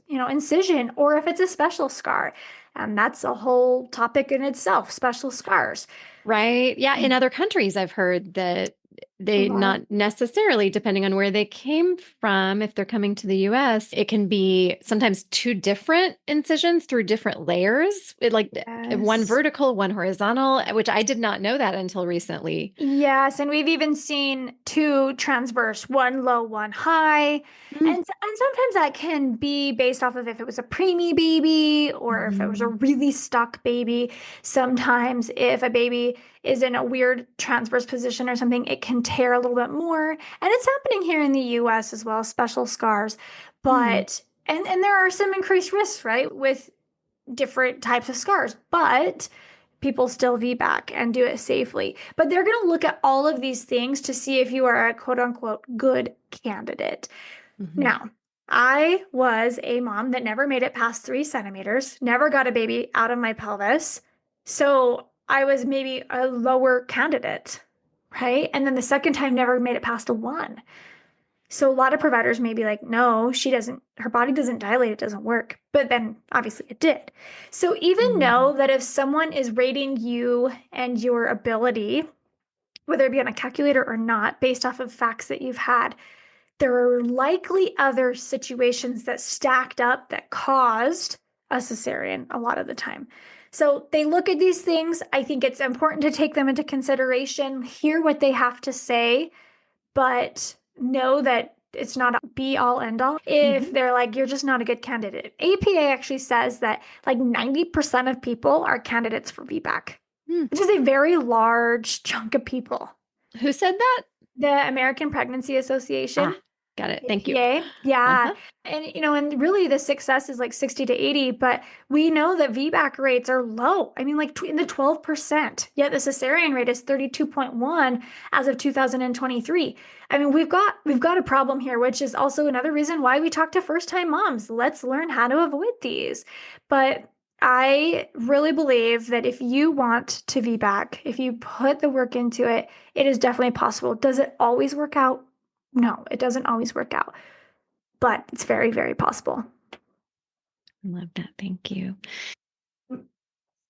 S2: incision, or if it's a special scar. And that's a whole topic in itself, special scars.
S1: Right. Yeah. In other countries, I've heard that
S2: A
S1: they
S2: lot of
S1: not necessarily, depending on where they came from, if they're coming to the US, it can be sometimes two different incisions through different layers, like one
S2: yes.
S1: vertical, one horizontal, which I did not know that until recently.
S2: Yes, and we've even seen two transverse, one low, one high.
S1: Mm.
S2: And sometimes that can be based off of if it was a preemie baby or if it was a
S1: Mhm.
S2: really stuck baby. Sometimes if a baby is in a weird transverse position or something, it can tear a little bit more. And it's happening here in the US as well, special scars.
S1: Hmm.
S2: But and there are some increased risks, right, with different types of scars, but people still VBAC and do it safely. But they're going to look at all of these things to see if you are a quote unquote good candidate.
S1: Mhm.
S2: Now, I was a mom that never made it past 3 centimeters, never got a baby out of my pelvis. So I was maybe a lower candidate, right? And then the second time, never made it past a one. So a lot of providers may be like, no, her body doesn't dilate, it doesn't work. But then obviously it did. So even
S1: Mhm.
S2: know that if someone is rating you and your ability, whether it be on a calculator or not, based off of facts that you've had, there are likely other situations that stacked up that caused a cesarean a lot of the time. So they look at these things. I think it's important to take them into consideration, hear what they have to say, but know that it's not a be all end all. If
S1: Mhm.
S2: they're like, you're just not a good candidate. APA actually says that like 90% of people are candidates for VBAC,
S1: Hmm.
S2: which is a very large chunk of people.
S1: Who said that?
S2: The American Pregnancy Association,
S1: Ah, got it. Thank you.
S2: APA. Yeah.
S1: Uh-huh.
S2: And really the success is like 60 to 80, but we know that VBAC rates are low. I mean, like in the 12%, yet the cesarean rate is 32.1 as of 2023. I mean, we've got a problem here, which is also another reason why we talk to first-time moms. Let's learn how to avoid these. But I really believe that if you want to VBAC, if you put the work into it, it is definitely possible. Does it always work out? No, it doesn't always work out, but it's very, very possible.
S1: I love that. Thank you.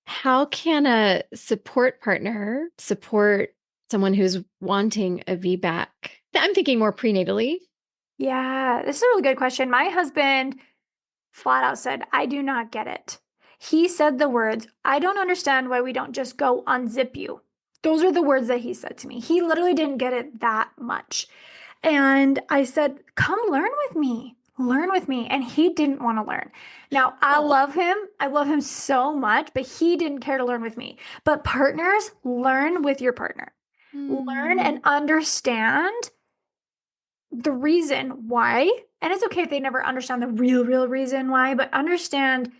S1: How can a support partner support someone who's wanting a VBAC? I'm thinking more prenatally.
S2: Yeah, this is a really good question. My husband flat out said, I do not get it. He said the words, I don't understand why we don't just go unzip you. Those are the words that he said to me. He literally didn't get it that much. And I said, come learn with me. Learn with me. And he didn't want to learn. Now, I
S1: Oh,
S2: love him. I love him so much, but he didn't care to learn with me. But partners, learn with your partner. Learn
S1: Mm.
S2: and understand the reason why. And it's okay if they never understand the real reason why, but understand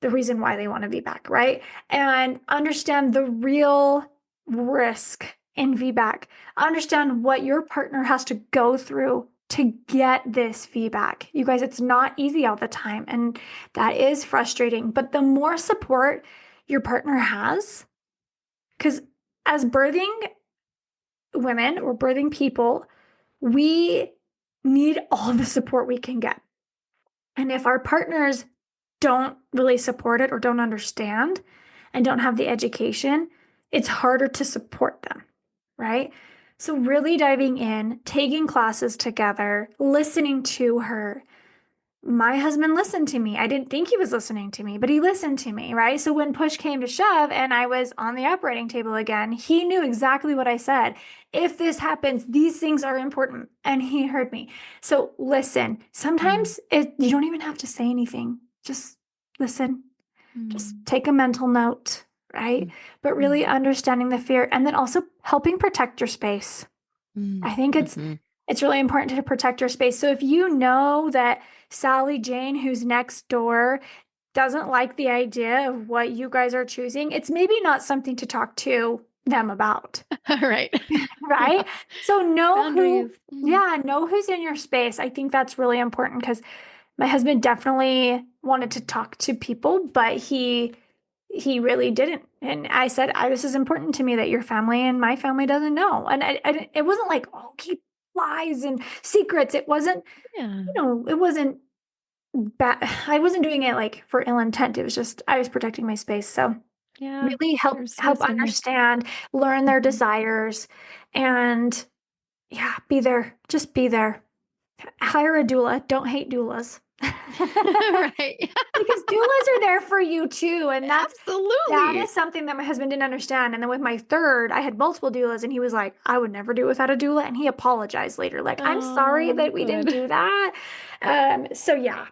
S2: the reason why they want to VBAC, right? And understand the real risk in VBAC. Understand what your partner has to go through to get this VBAC. You guys, it's not easy all the time, and that is frustrating. But the more support your partner has, because as birthing women or birthing people, we need all the support we can get. And if our partners don't really support it or don't understand and don't have the education, it's harder to support them, right? So, really diving in, taking classes together, listening to her. My husband listened to me. I didn't think he was listening to me, but he listened to me, right? So, when push came to shove and I was on the operating table again, he knew exactly what I said. If this happens, these things are important. And he heard me. So, listen. Sometimes you don't even have to say anything, just listen, just
S1: Mm.
S2: take a mental note, right?
S1: Mm.
S2: But really understanding the fear and then also helping protect your space. I
S1: Mm.
S2: think
S1: Mhm.
S2: it's really important to protect your space. So if you know that Sally Jane, who's next door, doesn't like the idea of what you guys are choosing, it's maybe not something to talk to them about,
S1: All right.
S2: right?
S1: Yeah.
S2: So
S1: Boundaries. Mm.
S2: know who's in your space. I think that's really important because my husband definitely wanted to talk to people, but he really didn't. And I said, this is important to me that your family and my family doesn't know. And it wasn't like, oh, keep lies and secrets. It wasn't,
S1: Yeah.
S2: it wasn't bad. I wasn't doing it like for ill intent. It was just, I was protecting my space. So
S1: Yeah.
S2: really
S1: There's
S2: help
S1: wisdom there.
S2: understand, learn their
S1: Mhm.
S2: desires, and yeah, be there. Just be there. Hire a doula. Don't hate doulas.
S1: Right.
S2: Because doulas are there for you too. And that is
S1: Absolutely.
S2: something that my husband didn't understand. And then with my third, I had multiple doulas and he was like, I would never do it without a doula. And he apologized later, like, I'm sorry
S1: Oh,
S2: that we didn't
S1: good.
S2: do that. So yeah.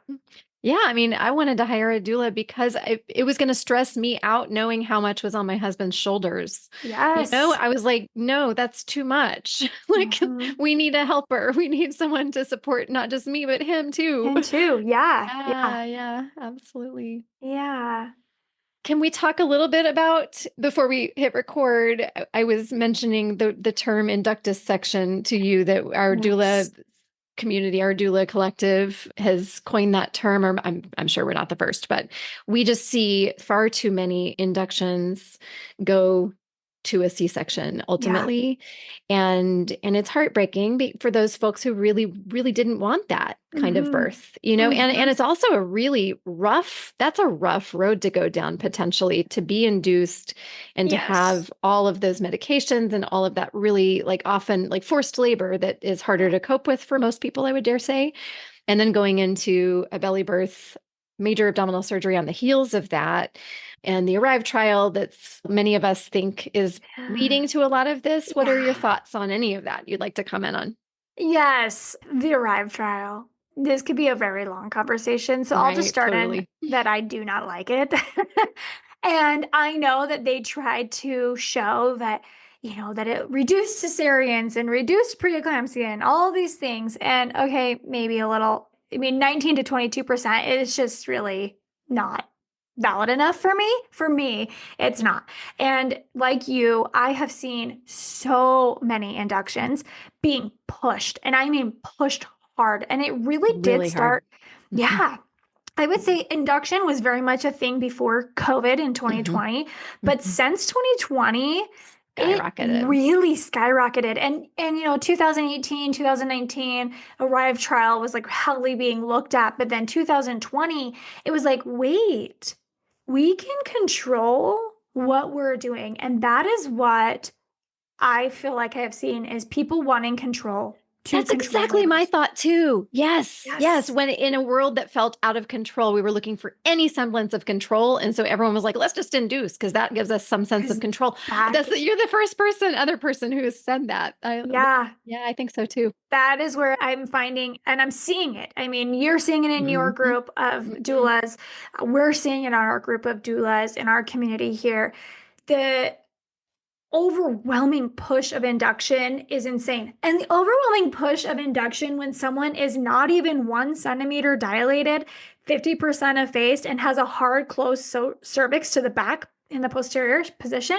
S1: Yeah, I mean, I wanted to hire a doula because it was going to stress me out knowing how much was on my husband's shoulders.
S2: Yes.
S1: I was like, no, that's too much. Like,
S2: Mhm.
S1: we need a helper. We need someone to support not just me, but him too.
S2: Him too. Yeah. Yeah.
S1: Yeah, yeah, absolutely.
S2: Yeah.
S1: Can we talk a little bit about before we hit record? I was mentioning the term inductus section to you that our
S2: Yes.
S1: doula community, our doula collective has coined that term, or I'm sure we're not the first, but we just see far too many inductions go to a C-section
S2: Yeah.
S1: ultimately. And it's heartbreaking for those folks who really didn't want that kind of
S2: Mm-hmm.
S1: birth, and
S2: Mm-hmm.
S1: it's also that's a rough road to go down potentially to be induced and to
S2: Yes.
S1: have all of those medications and all of that really like often like forced labor that is harder to cope with for most people, I would dare say. And then going into a belly birth, major abdominal surgery on the heels of that, and the Arrive trial that's many of us think is leading to a lot of this. What are your
S2: Yeah.
S1: thoughts on any of that you'd like to comment on?
S2: Yes, the Arrive trial. This could be a very long conversation, so I'll just
S1: Right,
S2: start in
S1: totally.
S2: that I do not like it. And I know that they tried to show that, that it reduced cesareans and reduced preeclampsia and all these things. And okay, maybe a little, I mean, 19 to 22% is just really not valid enough for me. For me, it's
S1: Yeah,
S2: not. And like you, I have seen so many inductions being pushed, and I mean pushed hard. And it really did
S1: really hard.
S2: start, yeah. I would say induction was very much a thing before COVID in
S1: Hmm.
S2: 2020, but
S1: Hmm.
S2: since 2020, it
S1: Skyrocketed.
S2: really skyrocketed. And 2018, 2019, Arrive trial was like heavily being looked at, but then 2020, it was like, wait, we can control what we're doing. And that is what I feel like I have seen is people wanting control to
S1: That's
S2: control
S1: exactly my
S2: labors.
S1: thought too. Yes. Yes.
S2: Yes.
S1: When in a world that felt out of control, we were looking for any semblance of control. And so everyone was like, let's just induce because that gives us some sense of
S2: Because
S1: control.
S2: back,
S1: You're the first other person who has said that.
S2: yeah,
S1: Yeah, I think so too.
S2: that is where I'm finding, and I'm seeing it. I mean, you're seeing it in your
S1: Hmm.
S2: group of
S1: Hmm.
S2: doulas. We're seeing it on our group of doulas in our community here. The overwhelming push of induction is insane. And the overwhelming push of induction when someone is not even 1 centimeter dilated, 50% effaced, and has a hard closed cervix to the back in the posterior position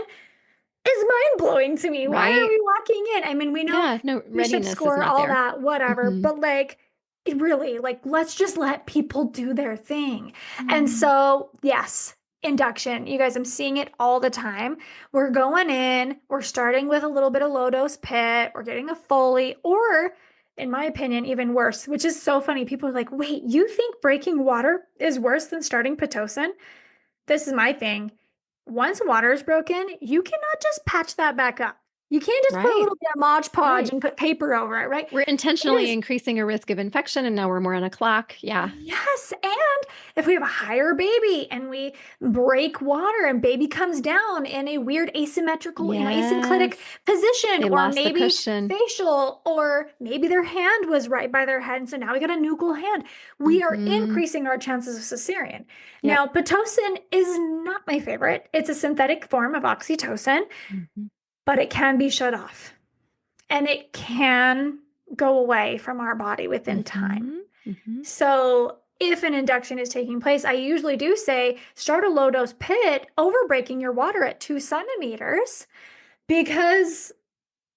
S2: is mind blowing to me. Why are
S1: Right.
S2: we walking in? I mean, we know
S1: No,
S2: bishop
S1: readiness is
S2: score,
S1: not
S2: all
S1: there.
S2: that, whatever,
S1: Mhm.
S2: but like, it really, like, let's just let people do their thing. And
S1: Mhm.
S2: so, yes, induction. You guys, I'm seeing it all the time. We're going in, we're starting with a little bit of low dose pit, we're getting a Foley, or in my opinion, even worse, which is so funny. People are like, wait, you think breaking water is worse than starting Pitocin? This is my thing. Once water is broken, you cannot just patch that back up. You can't just put a
S1: Right.
S2: little bit of Mod Podge
S1: Right.
S2: and put paper over it, right?
S1: We're
S2: It
S1: intentionally
S2: is.
S1: increasing a risk of infection, and now we're more on a clock. Yeah.
S2: Yes, and if we have a higher baby and we break water and baby comes down in a weird asymmetrical, asynclitic
S1: Yes.
S2: position,
S1: They
S2: or
S1: lost the
S2: maybe
S1: cushion.
S2: facial, or maybe their hand was right by their head, and so now we got a nuchal hand. We are
S1: Mhm.
S2: increasing our chances of cesarean.
S1: Yep.
S2: Now, Pitocin is not my favorite. It's a synthetic form of oxytocin,
S1: Mhm.
S2: but it can be shut off and it can go away from our body within time.
S1: Mhm. Mhm.
S2: So if an induction is taking place, I usually do say start a low dose pit over breaking your water at 2 centimeters because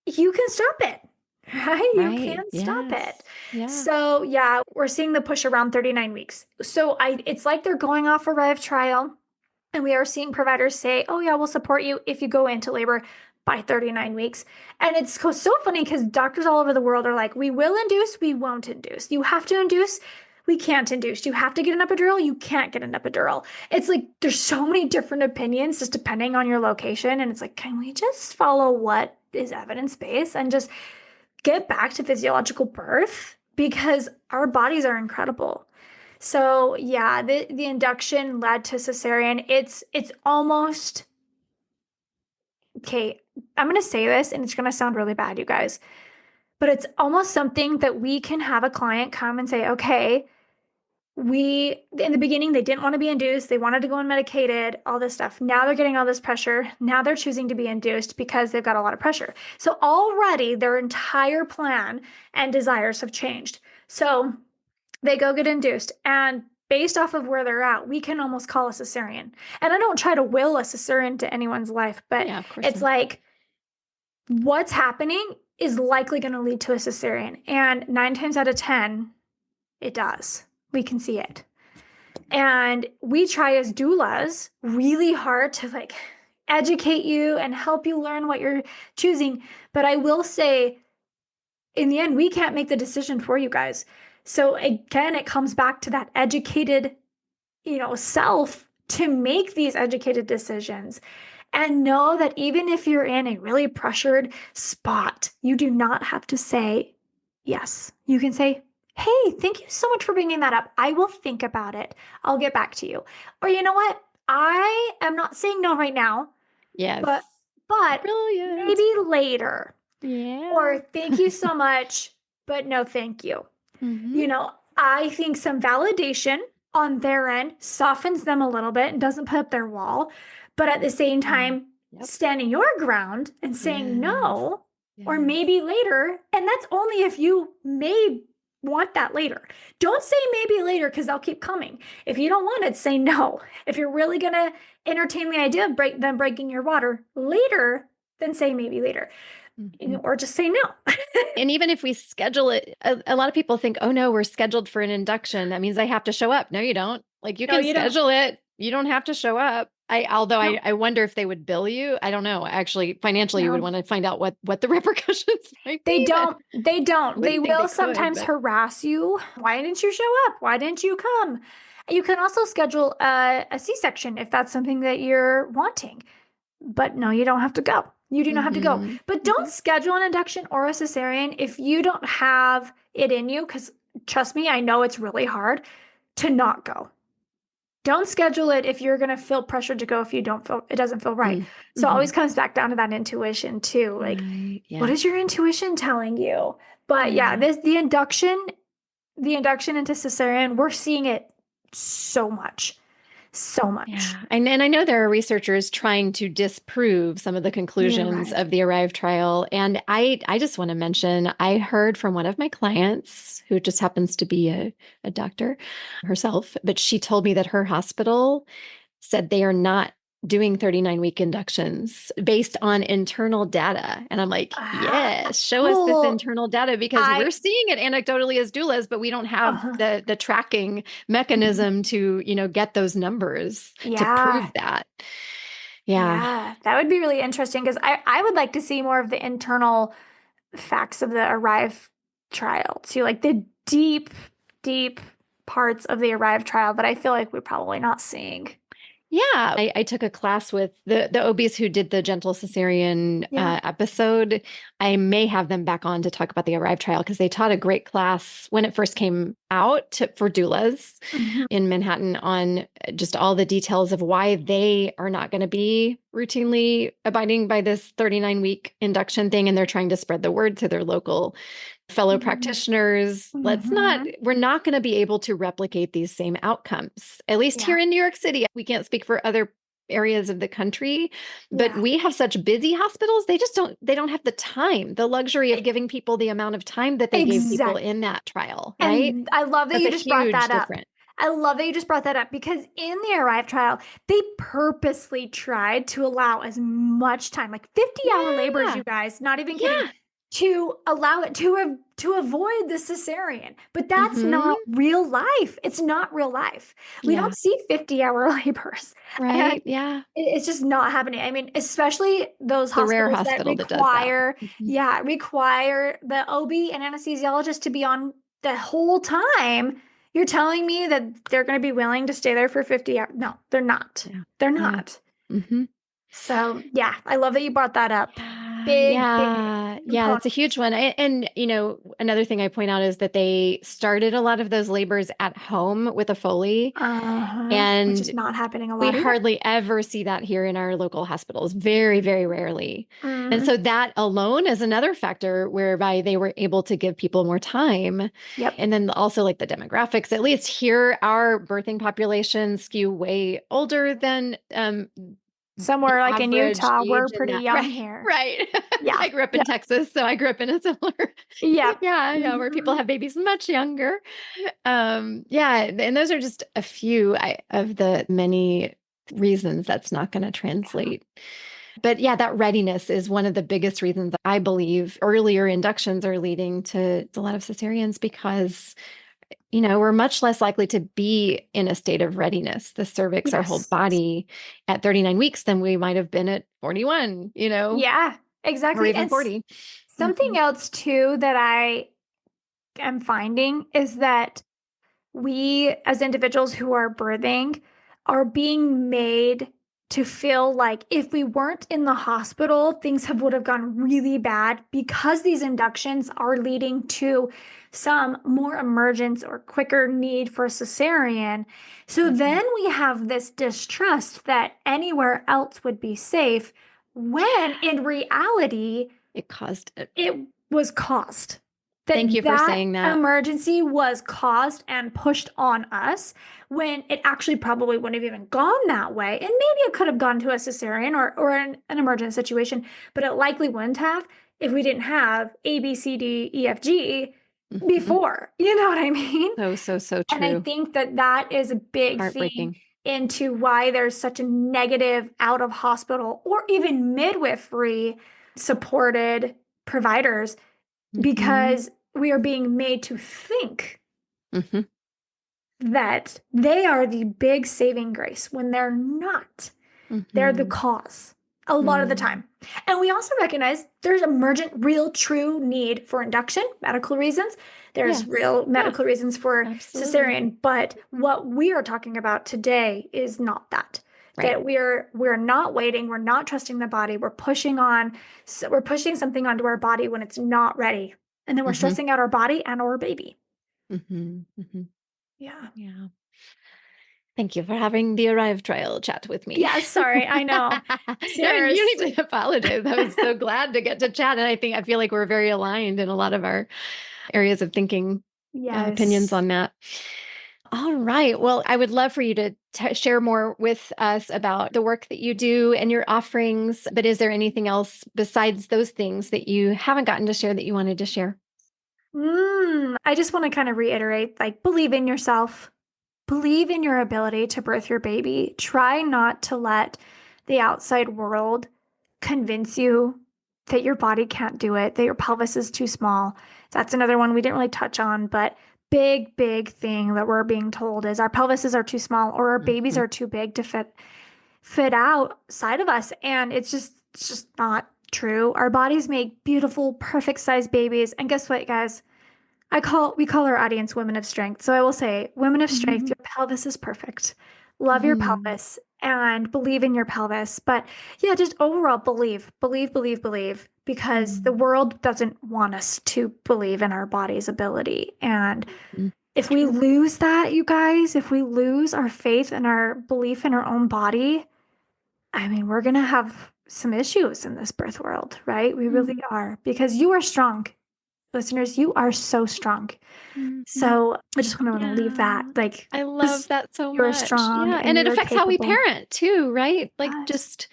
S2: you can stop it, right? You
S1: Right.
S2: can stop it.
S1: Yes. Yeah.
S2: So yeah, we're seeing the push around 39 weeks. So it's like they're going off a Rev trial. And we are seeing providers say, oh, yeah, we'll support you if you go into labor by 39 weeks. And it's so funny because doctors all over the world are like, we will induce, we won't induce. You have to induce, we can't induce. You have to get an epidural, you can't get an epidural. It's like there's so many different opinions just depending on your location. And it's like, can we just follow what is evidence based and just get back to physiological birth? Because our bodies are incredible. So yeah, the induction led to cesarean. It's almost okay. I'm gonna say this, and it's gonna sound really bad, you guys, but it's almost something that we can have a client come and say, okay, we in the beginning they didn't want to be induced, they wanted to go unmedicated, all this stuff. Now they're getting all this pressure. Now they're choosing to be induced because they've got a lot of pressure. So already their entire plan and desires have changed. So they go get induced, and based off of where they're at, we can almost call a cesarean. And I don't try to will a cesarean to anyone's life, but
S1: Yeah, of course
S2: it's
S1: not.
S2: like what's happening is likely going to lead to a cesarean. And 9 times out of 10, it does. We can see it. And we try as doulas really hard to like educate you and help you learn what you're choosing. But I will say, in the end, we can't make the decision for you guys. So again, it comes back to that educated, self to make these educated decisions. And know that even if you're in a really pressured spot, you do not have to say yes. You can say, hey, thank you so much for bringing that up. I will think about it. I'll get back to you. Or you know what? I am not saying no right now,
S1: Yes.
S2: but
S1: Brilliant.
S2: maybe later.
S1: Yeah.
S2: Or thank you so much, but no thank you.
S1: Mhm.
S2: I think some validation on their end softens them a little bit and doesn't put up their wall. But at the same
S1: Mm.
S2: time,
S1: Yep.
S2: standing your ground and saying
S1: Yes.
S2: no, or
S1: Yes.
S2: maybe later. And that's only if you may want that later. Don't say maybe later because they'll keep coming. If you don't want it, say no. If you're really going to entertain the idea of them breaking your water later, then say maybe later.
S1: Mhm.
S2: Or just say no.
S1: And even if we schedule it, a lot of people think, oh no, we're scheduled for an induction. That means I have to show up. No, you don't. Like you
S2: No,
S1: can
S2: you don't.
S1: schedule it. You don't have to show up. Although
S2: No,
S1: I wonder if they would bill you. I don't know. Actually, financially, you would
S2: no.
S1: want to find out what the repercussions might
S2: They
S1: be, but
S2: don't. They
S1: I
S2: don't. They
S1: wouldn't think
S2: will
S1: they could,
S2: sometimes
S1: but
S2: harass you. Why didn't you show up? Why didn't you come? You can also schedule a C-section if that's something that you're wanting. But no, you don't have to go. You do not have to go.
S1: mhm.
S2: But don't
S1: Mhm.
S2: schedule an induction or a cesarean if you don't have it in you, because trust me, I know it's really hard to not go. Don't schedule it if you're going to feel pressured to go if you don't feel it doesn't feel right.
S1: Mm.
S2: So it always
S1: Mhm.
S2: comes back down to that intuition too. Like,
S1: Right.
S2: what
S1: Yeah.
S2: is your intuition telling you? But yeah,
S1: Yeah.
S2: the induction into cesarean, we're seeing it so much. so much.
S1: Yeah. And I know there are researchers trying to disprove some of the
S2: You're
S1: conclusions
S2: right.
S1: of the ARRIVE trial. And I just want to mention, I heard from one of my clients who just happens to be a doctor herself, but she told me that her hospital said they are not doing 39-week inductions based on internal data. And I'm like,
S2: Ah,
S1: yes, show us this
S2: well,
S1: internal data because we're
S2: I,
S1: seeing it anecdotally as doulas, but we don't have
S2: uh,
S1: the tracking
S2: mhm.
S1: mechanism to, get those numbers to
S2: Yeah,
S1: prove that. Yeah.
S2: yeah, that would be really interesting because I would like to see more of the internal facts of the ARRIVE trial too, like the deep, deep parts of the ARRIVE trial that I feel like we're probably not seeing.
S1: Yeah, I took a class with the OBs who did the gentle cesarean
S2: Yeah.
S1: episode. I may have them back on to talk about the ARRIVE trial because they taught a great class when it first came out for doulas
S2: Mhm.
S1: in Manhattan on just all the details of why they are not going to be routinely abiding by this 39-week induction thing, and they're trying to spread the word to their local fellow
S2: Mhm.
S1: practitioners.
S2: Mhm.
S1: We're not going to be able to replicate these same outcomes, at least
S2: Yeah.
S1: here in New York City. We can't speak for other areas of the country, but
S2: Yeah.
S1: we have such busy hospitals. They don't have the time, the luxury of giving people the amount of time that they gave people
S2: Exactly.
S1: in that trial, right?
S2: And I love that
S1: That's
S2: you
S1: a
S2: just brought
S1: huge
S2: that up.
S1: difference.
S2: I love that you just brought that up because in the ARRIVE trial, they purposely tried to allow as much time, like 50-hour labors,
S1: Yeah.
S2: you guys, not even kidding,
S1: Yeah.
S2: to allow it to avoid the cesarean. But that's
S1: Hmm.
S2: not real life. It's not real life. We don't
S1: Yeah.
S2: see 50-hour labors. And
S1: Right. Yeah.
S2: it's just not happening. I mean, especially those
S1: It's the rare
S2: hospitals that
S1: hospital that does that.
S2: require,
S1: Mhm.
S2: yeah, require the OB and anesthesiologist to be on the whole time. You're telling me that they're going to be willing to stay there for 50 hours? No, they're not.
S1: Yeah.
S2: They're
S1: Yeah.
S2: not.
S1: Hmm.
S2: So, yeah, I love that you brought that up. Big, big
S1: Yeah,
S2: component.
S1: that's a huge one. And, another thing I point out is that they started a lot of those labors at home with a Foley,
S2: Which is
S1: and
S2: not happening a
S1: we
S2: lot either.
S1: hardly ever see that here in our local hospitals, very, very rarely. And
S2: Hmm.
S1: so that alone is another factor whereby they were able to give people more time.
S2: Yep.
S1: And then also like the demographics, at least here, our birthing population skew way older than the
S2: Somewhere like in
S1: average
S2: Utah, we're
S1: age in
S2: pretty
S1: that.
S2: young
S1: Right.
S2: here.
S1: Right.
S2: Yeah.
S1: I grew up in
S2: Yeah.
S1: Texas, so I grew up in a similar,
S2: Yep.
S1: yeah, where people
S2: Hmm.
S1: have babies much younger. Yeah, and those are just a few of the many reasons that's not going to
S2: Yeah.
S1: translate. But yeah, that readiness is one of the biggest reasons I believe earlier inductions are leading to a lot of cesareans because we're much less likely to be in a state of readiness, the cervix, our whole
S2: Yes.
S1: body at 39 weeks than we might have been at 41,
S2: Yeah,
S1: or
S2: exactly.
S1: even
S2: And
S1: 40.
S2: something
S1: Mhm.
S2: else too that I am finding is that we as individuals who are birthing are being made to feel like if we weren't in the hospital, things would have gone really bad because these inductions are leading to some more emergence or quicker need for cesarean. So
S1: Mhm.
S2: then we have this distrust that anywhere else would be safe when in reality
S1: It caused it.
S2: it was caused.
S1: Thank you for
S2: That
S1: saying that.
S2: emergency was caused and pushed on us when it actually probably wouldn't have even gone that way. And maybe it could have gone to a cesarean or an emergent situation, but it likely wouldn't have if we didn't have A, B, C, D, E, F, G
S1: Mhm.
S2: before. You know what I mean?
S1: So, so, so
S2: And I
S1: true.
S2: think that that is a big thing
S1: Heartbreaking.
S2: into why there's such a negative out of hospital or even midwifery supported providers
S1: Hmm.
S2: because we are being made to think
S1: Hmm.
S2: that they are the big saving grace when they're not. They're the
S1: Hmm.
S2: cause a lot of the
S1: Mm.
S2: time. And we also recognize there's emergent, real, true need for induction, medical reasons. There's
S1: Yes.
S2: real
S1: Yeah,
S2: medical reasons for
S1: absolutely.
S2: cesarean, but what we are talking about today is not that.
S1: Right.
S2: That we're not waiting, we're not trusting the body, we're pushing something onto our body when it's not ready. And then we're
S1: Hmm.
S2: stressing out our body and our baby.
S1: Hmm. Hmm.
S2: Yeah.
S1: Yeah. Thank you for having the Arrive trial chat with me.
S2: Yeah, sorry, I know.
S1: Yeah, you need
S2: Seriously.
S1: to apologize. I was so glad to get to chat. And I feel like we're very aligned in a lot of our areas of thinking, opinions
S2: Yes.
S1: on that. All right. Well, I would love for you to share more with us about the work that you do and your offerings. But is there anything else besides those things that you haven't gotten to share that you wanted to share?
S2: I just want to kind of reiterate, like, believe in yourself, believe in your ability to birth your baby. Try not to let the outside world convince you that your body can't do it, that your pelvis is too small. That's another one we didn't really touch on, but big thing that we're being told is our pelvises are too small or our babies
S1: Mhm.
S2: are too big to fit outside of us. And it's just not true. Our bodies make beautiful, perfect sized babies. And guess what, guys? We call our audience women of strength. So I will say, women of strength,
S1: Mhm.
S2: your pelvis is perfect. Love your
S1: Mhm.
S2: pelvis and believe in your pelvis. But yeah, just overall believe, because the
S1: Mhm.
S2: world doesn't want us to believe in our body's ability. And
S1: Mhm. It's
S2: if we
S1: true.
S2: lose that, you guys, if we lose our faith and our belief in our own body, I mean, we're going to have some issues in this birth world, right? We really
S1: Mhm.
S2: are, because you are strong. Listeners, you are so strong.
S1: Mhm.
S2: So I just want to leave that,
S1: Yeah.
S2: like,
S1: I love
S2: just
S1: that so
S2: you're
S1: much.
S2: strong
S1: Yeah.
S2: and
S1: And it
S2: you're
S1: affects how we
S2: capable.
S1: parent too, right? Like
S2: Yes.
S1: just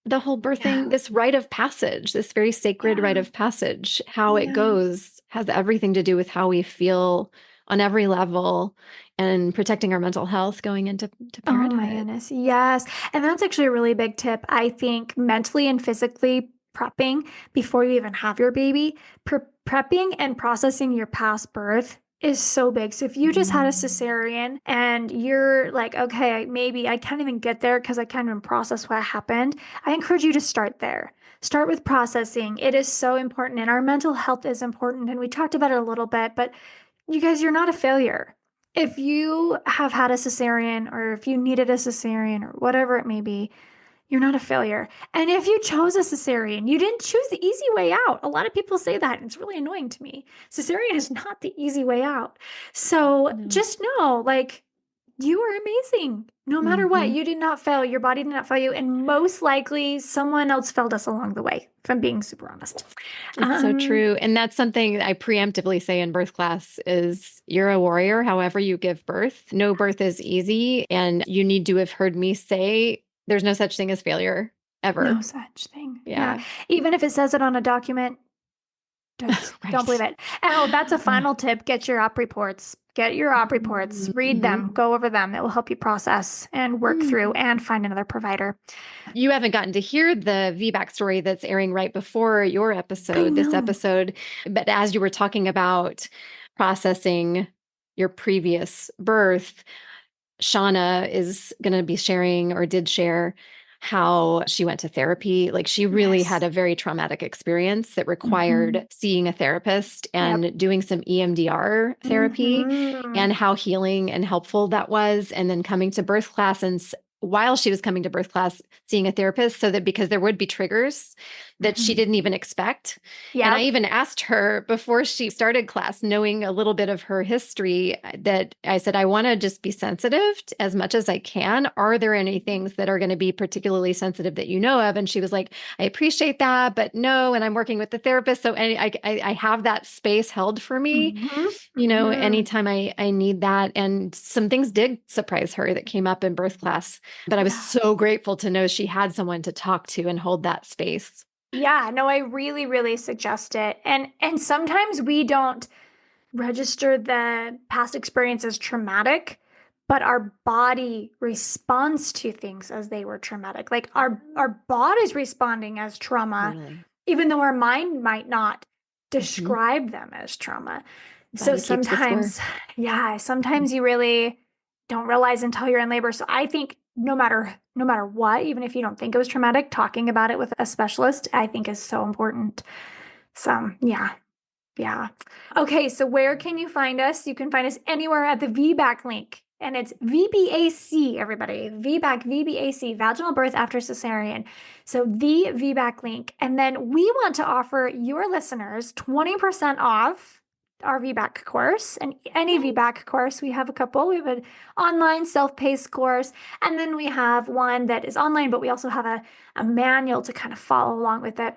S1: the whole
S2: Yeah.
S1: birthing, this rite of passage, this very sacred rite
S2: Yeah.
S1: of passage, how it
S2: Yeah.
S1: goes has everything to do with how we feel on every level and protecting our mental health going into
S2: Oh my
S1: parenthood.
S2: goodness. Yes. And that's actually a really big tip. I think mentally and physically prepping before you even have your baby, prepping and processing your past birth is so big. So if you just had a
S1: Mm.
S2: cesarean and you're like, okay, maybe I can't even get there because I can't even process what happened, I encourage you to start there. Start with processing. It is so important, and our mental health is important. And we talked about it a little bit, but you guys, you're not a failure. If you have had a cesarean or if you needed a cesarean or whatever it may be, you're not a failure. And if you chose a cesarean, you didn't choose the easy way out. A lot of people say that, and it's really annoying to me. Cesarean is not the easy way out. So
S1: No.
S2: just know, like, you are amazing. No matter what,
S1: Hmm.
S2: you did not fail. Your body did not fail you. And most likely, someone else failed us along the way, if I'm being super honest.
S1: It's so
S2: Um,
S1: true. And that's something I preemptively say in birth class is you're a warrior, however you give birth. No birth is easy. And you need to have heard me say there's no such thing as failure
S2: no
S1: ever.
S2: such thing. Yeah.
S1: Yeah.
S2: Even if it says it on a document, just don't believe
S1: Right.
S2: it. And oh, that's a final tip. Get your op reports. Get your op reports. Read
S1: Hmm.
S2: them. Go over them. It will help you process and work through and find another provider.
S1: You haven't gotten to hear the VBAC story that's airing right before your
S2: I
S1: episode, this
S2: know.
S1: episode. But as you were talking about processing your previous birth, Shauna is going to be sharing or did share how she went to therapy. Like she really had
S2: Yes.
S1: a very traumatic experience that
S2: Hmm.
S1: required seeing a therapist
S2: Yep.
S1: and doing some EMDR therapy
S2: Hmm.
S1: and how healing and helpful that was. And then coming to birth class and while she was coming to birth class, seeing a therapist so that because there would be triggers that she
S2: Hmm.
S1: didn't even expect. And I
S2: Yep.
S1: even asked her before she started class, knowing a little bit of her history, that I said, I want to just be sensitive as much as I can. Are there any things that are going to be particularly sensitive that you know of? And she was like, I appreciate that, but no. And I'm working with the therapist. So I have that space held for me,
S2: Hmm. Hmm.
S1: anytime I need that. And some things did surprise her that came up in birth class. But I was
S2: Yeah.
S1: so grateful to know she had someone to talk to and hold that space.
S2: Yeah. No, I really suggest it. And sometimes we don't register the past experience as traumatic, but our body responds to things as they were traumatic. Like our body's responding as trauma,
S1: Totally.
S2: even though our mind might not
S1: Hmm.
S2: describe them as trauma. So
S1: Body keeps the score.
S2: sometimes, yeah, sometimes you really don't realize until you're in labor. So I think no matter what, even if you don't think it was traumatic, talking about it with a specialist, I think is so important. So yeah, yeah. Okay, so where can you find us? You can find us anywhere at the VBAC link. And it's VBAC, everybody. VBAC, vaginal birth after cesarean. So the VBAC link. And then we want to offer your listeners 20% off our VBAC course and any
S1: Yay.
S2: VBAC course. We have a couple. We have an online self-paced course. And then we have one that is online, but we also have a manual to kind of follow along with it.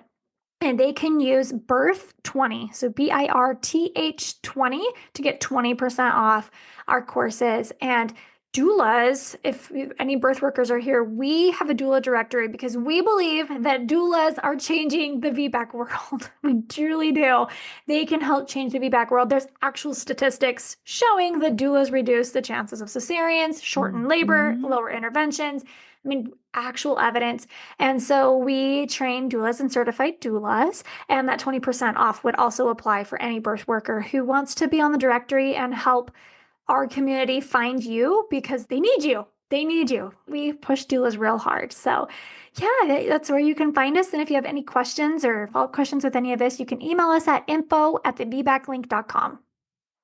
S2: And they can use Birth20, so BIRTH20 to get 20% off our courses. And doulas, if any birth workers are here, we have a doula directory because we believe that doulas are changing the VBAC world. We truly do. They can help change the VBAC world. There's actual statistics showing that doulas reduce the chances of cesareans, shorten labor, lower interventions. I mean, actual evidence. And so we train doulas and certified doulas, and that 20% off would also apply for any birth worker who wants to be on the directory and help our community find you because they need you. They need you. We push doulas real hard. So yeah, that's where you can find us. And if you have any questions or follow-up questions with any of this, you can email us at info@thevbaclink.com.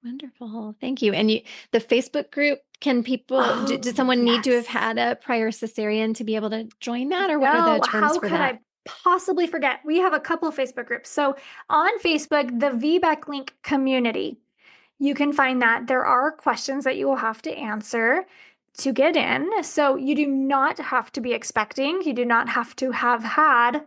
S1: Wonderful. Thank you. And the Facebook group, can people, did someone need to have had a prior cesarean to be able to join that? Or what are the terms for that?
S2: How could I possibly forget? We have a couple of Facebook groups. So on Facebook, the VBAC Link community, you can find that there are questions that you will have to answer to get in. So you do not have to be expecting. You do not have to have had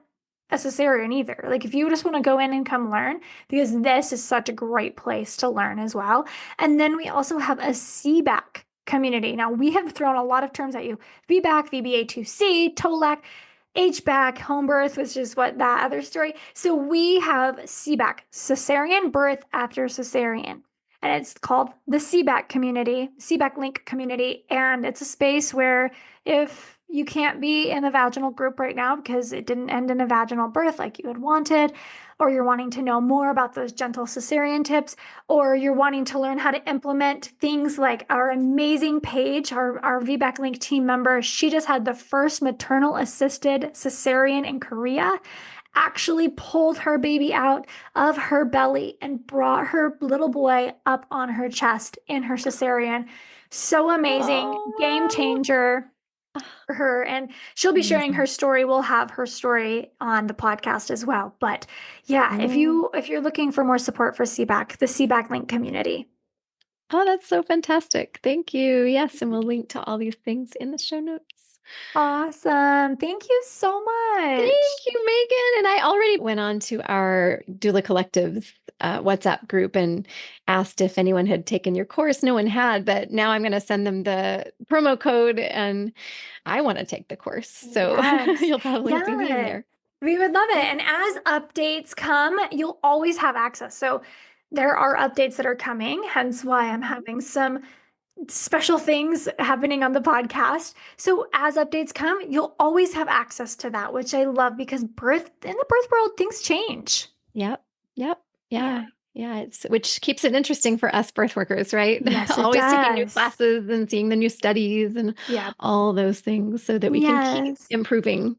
S2: a cesarean either. Like if you just want to go in and come learn, because this is such a great place to learn as well. And then we also have a CBAC community. Now we have thrown a lot of terms at you: VBAC, VBA2C, TOLAC, HBAC, home birth, which is what that other story. So we have CBAC, cesarean birth after cesarean. And it's called the CBAC community, CBAC Link community. And it's a space where if you can't be in the vaginal group right now because it didn't end in a vaginal birth like you had wanted, or you're wanting to know more about those gentle cesarean tips, or you're wanting to learn how to implement things like our amazing Paige, our VBAC Link team member, she just had the first maternal assisted cesarean in Korea, actually pulled her baby out of her belly and brought her little boy up on her chest in her cesarean. So amazing, game changer for her. And she'll be sharing her story. We'll have her story on the podcast as well. But yeah, if you're looking for more support for CBAC, the CBAC Link community.
S1: Oh, that's so fantastic. Thank you. Yes. And we'll link to all these things in the show notes.
S2: Awesome. Thank you so much.
S1: Thank you, Meagan. And I already went on to our Doula Collective WhatsApp group and asked if anyone had taken your course. No one had, but now I'm going to send them the promo code and I want to take the course. So you'll probably see me in there.
S2: We would love it. And as updates come, you'll always have access. So there are updates that are coming, hence why I'm having some special things happening on the podcast. So as updates come, you'll always have access to that, which I love because in the birth world, things change.
S1: Yep. Yeah. Which keeps it interesting for us birth workers, right?
S2: Yes,
S1: always taking new classes and seeing the new studies and all those things so that we can keep improving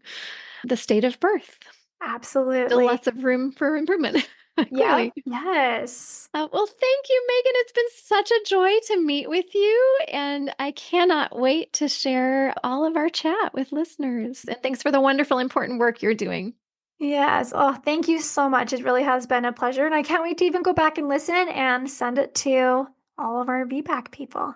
S1: the state of birth.
S2: Absolutely.
S1: Still lots of room for improvement.
S2: Yeah. Yes.
S1: Well, thank you, Meagan. It's been such a joy to meet with you. And I cannot wait to share all of our chat with listeners. And thanks for the wonderful, important work you're doing.
S2: Yes. Oh, thank you so much. It really has been a pleasure. And I can't wait to even go back and listen and send it to all of our VBAC people.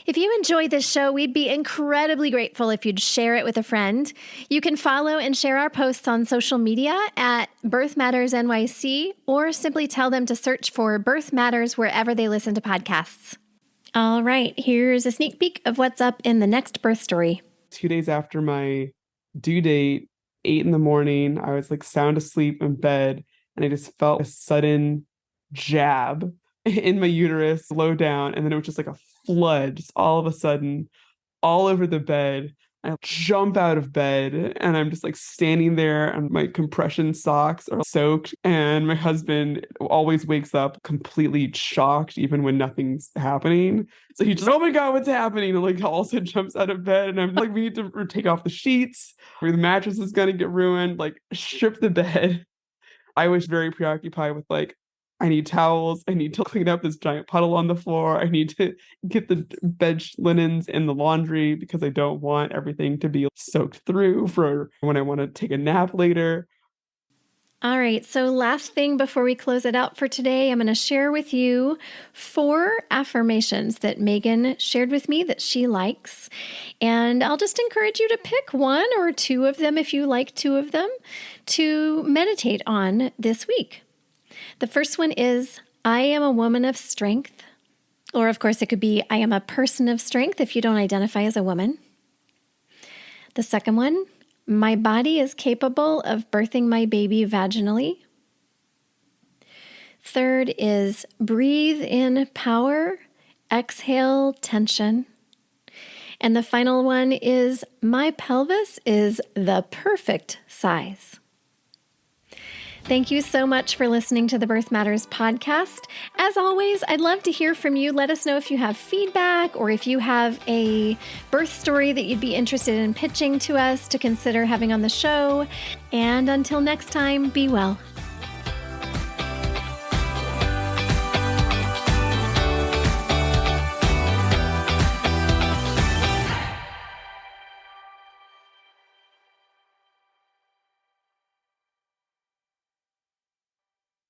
S1: If you enjoy this show, we'd be incredibly grateful if you'd share it with a friend. You can follow and share our posts on social media at Birth Matters NYC, or simply tell them to search for Birth Matters wherever they listen to podcasts. All right, here's a sneak peek of what's up in the next birth story.
S3: 2 days after my due date, 8 a.m, I was like sound asleep in bed, and I just felt a sudden jab in my uterus, low down, and then it was just like a flood, just all of a sudden, all over the bed. I jump out of bed, and I'm just like standing there, and my compression socks are soaked, and my husband always wakes up completely shocked, even when nothing's happening. So he just, oh my God, what's happening? And like also jumps out of bed, and I'm like, we need to take off the sheets, or the mattress is gonna get ruined, like strip the bed. I was very preoccupied with like, I need towels. I need to clean up this giant puddle on the floor. I need to get the bed linens in the laundry because I don't want everything to be soaked through for when I want to take a nap later.
S1: All right. So last thing before we close it out for today, I'm going to share with you 4 affirmations that Meagan shared with me that she likes. And I'll just encourage you to pick 1 or 2 of them if you like 2 of them. to meditate on this week. The first one is, I am a woman of strength. Or, of course, it could be, I am a person of strength if you don't identify as a woman. The second one, my body is capable of birthing my baby vaginally. Third is, breathe in power, exhale tension. And the final one is, my pelvis is the perfect size. Thank you so much for listening to the Birth Matters podcast. As always, I'd love to hear from you. Let us know if you have feedback or if you have a birth story that you'd be interested in pitching to us to consider having on the show. And until next time, be well.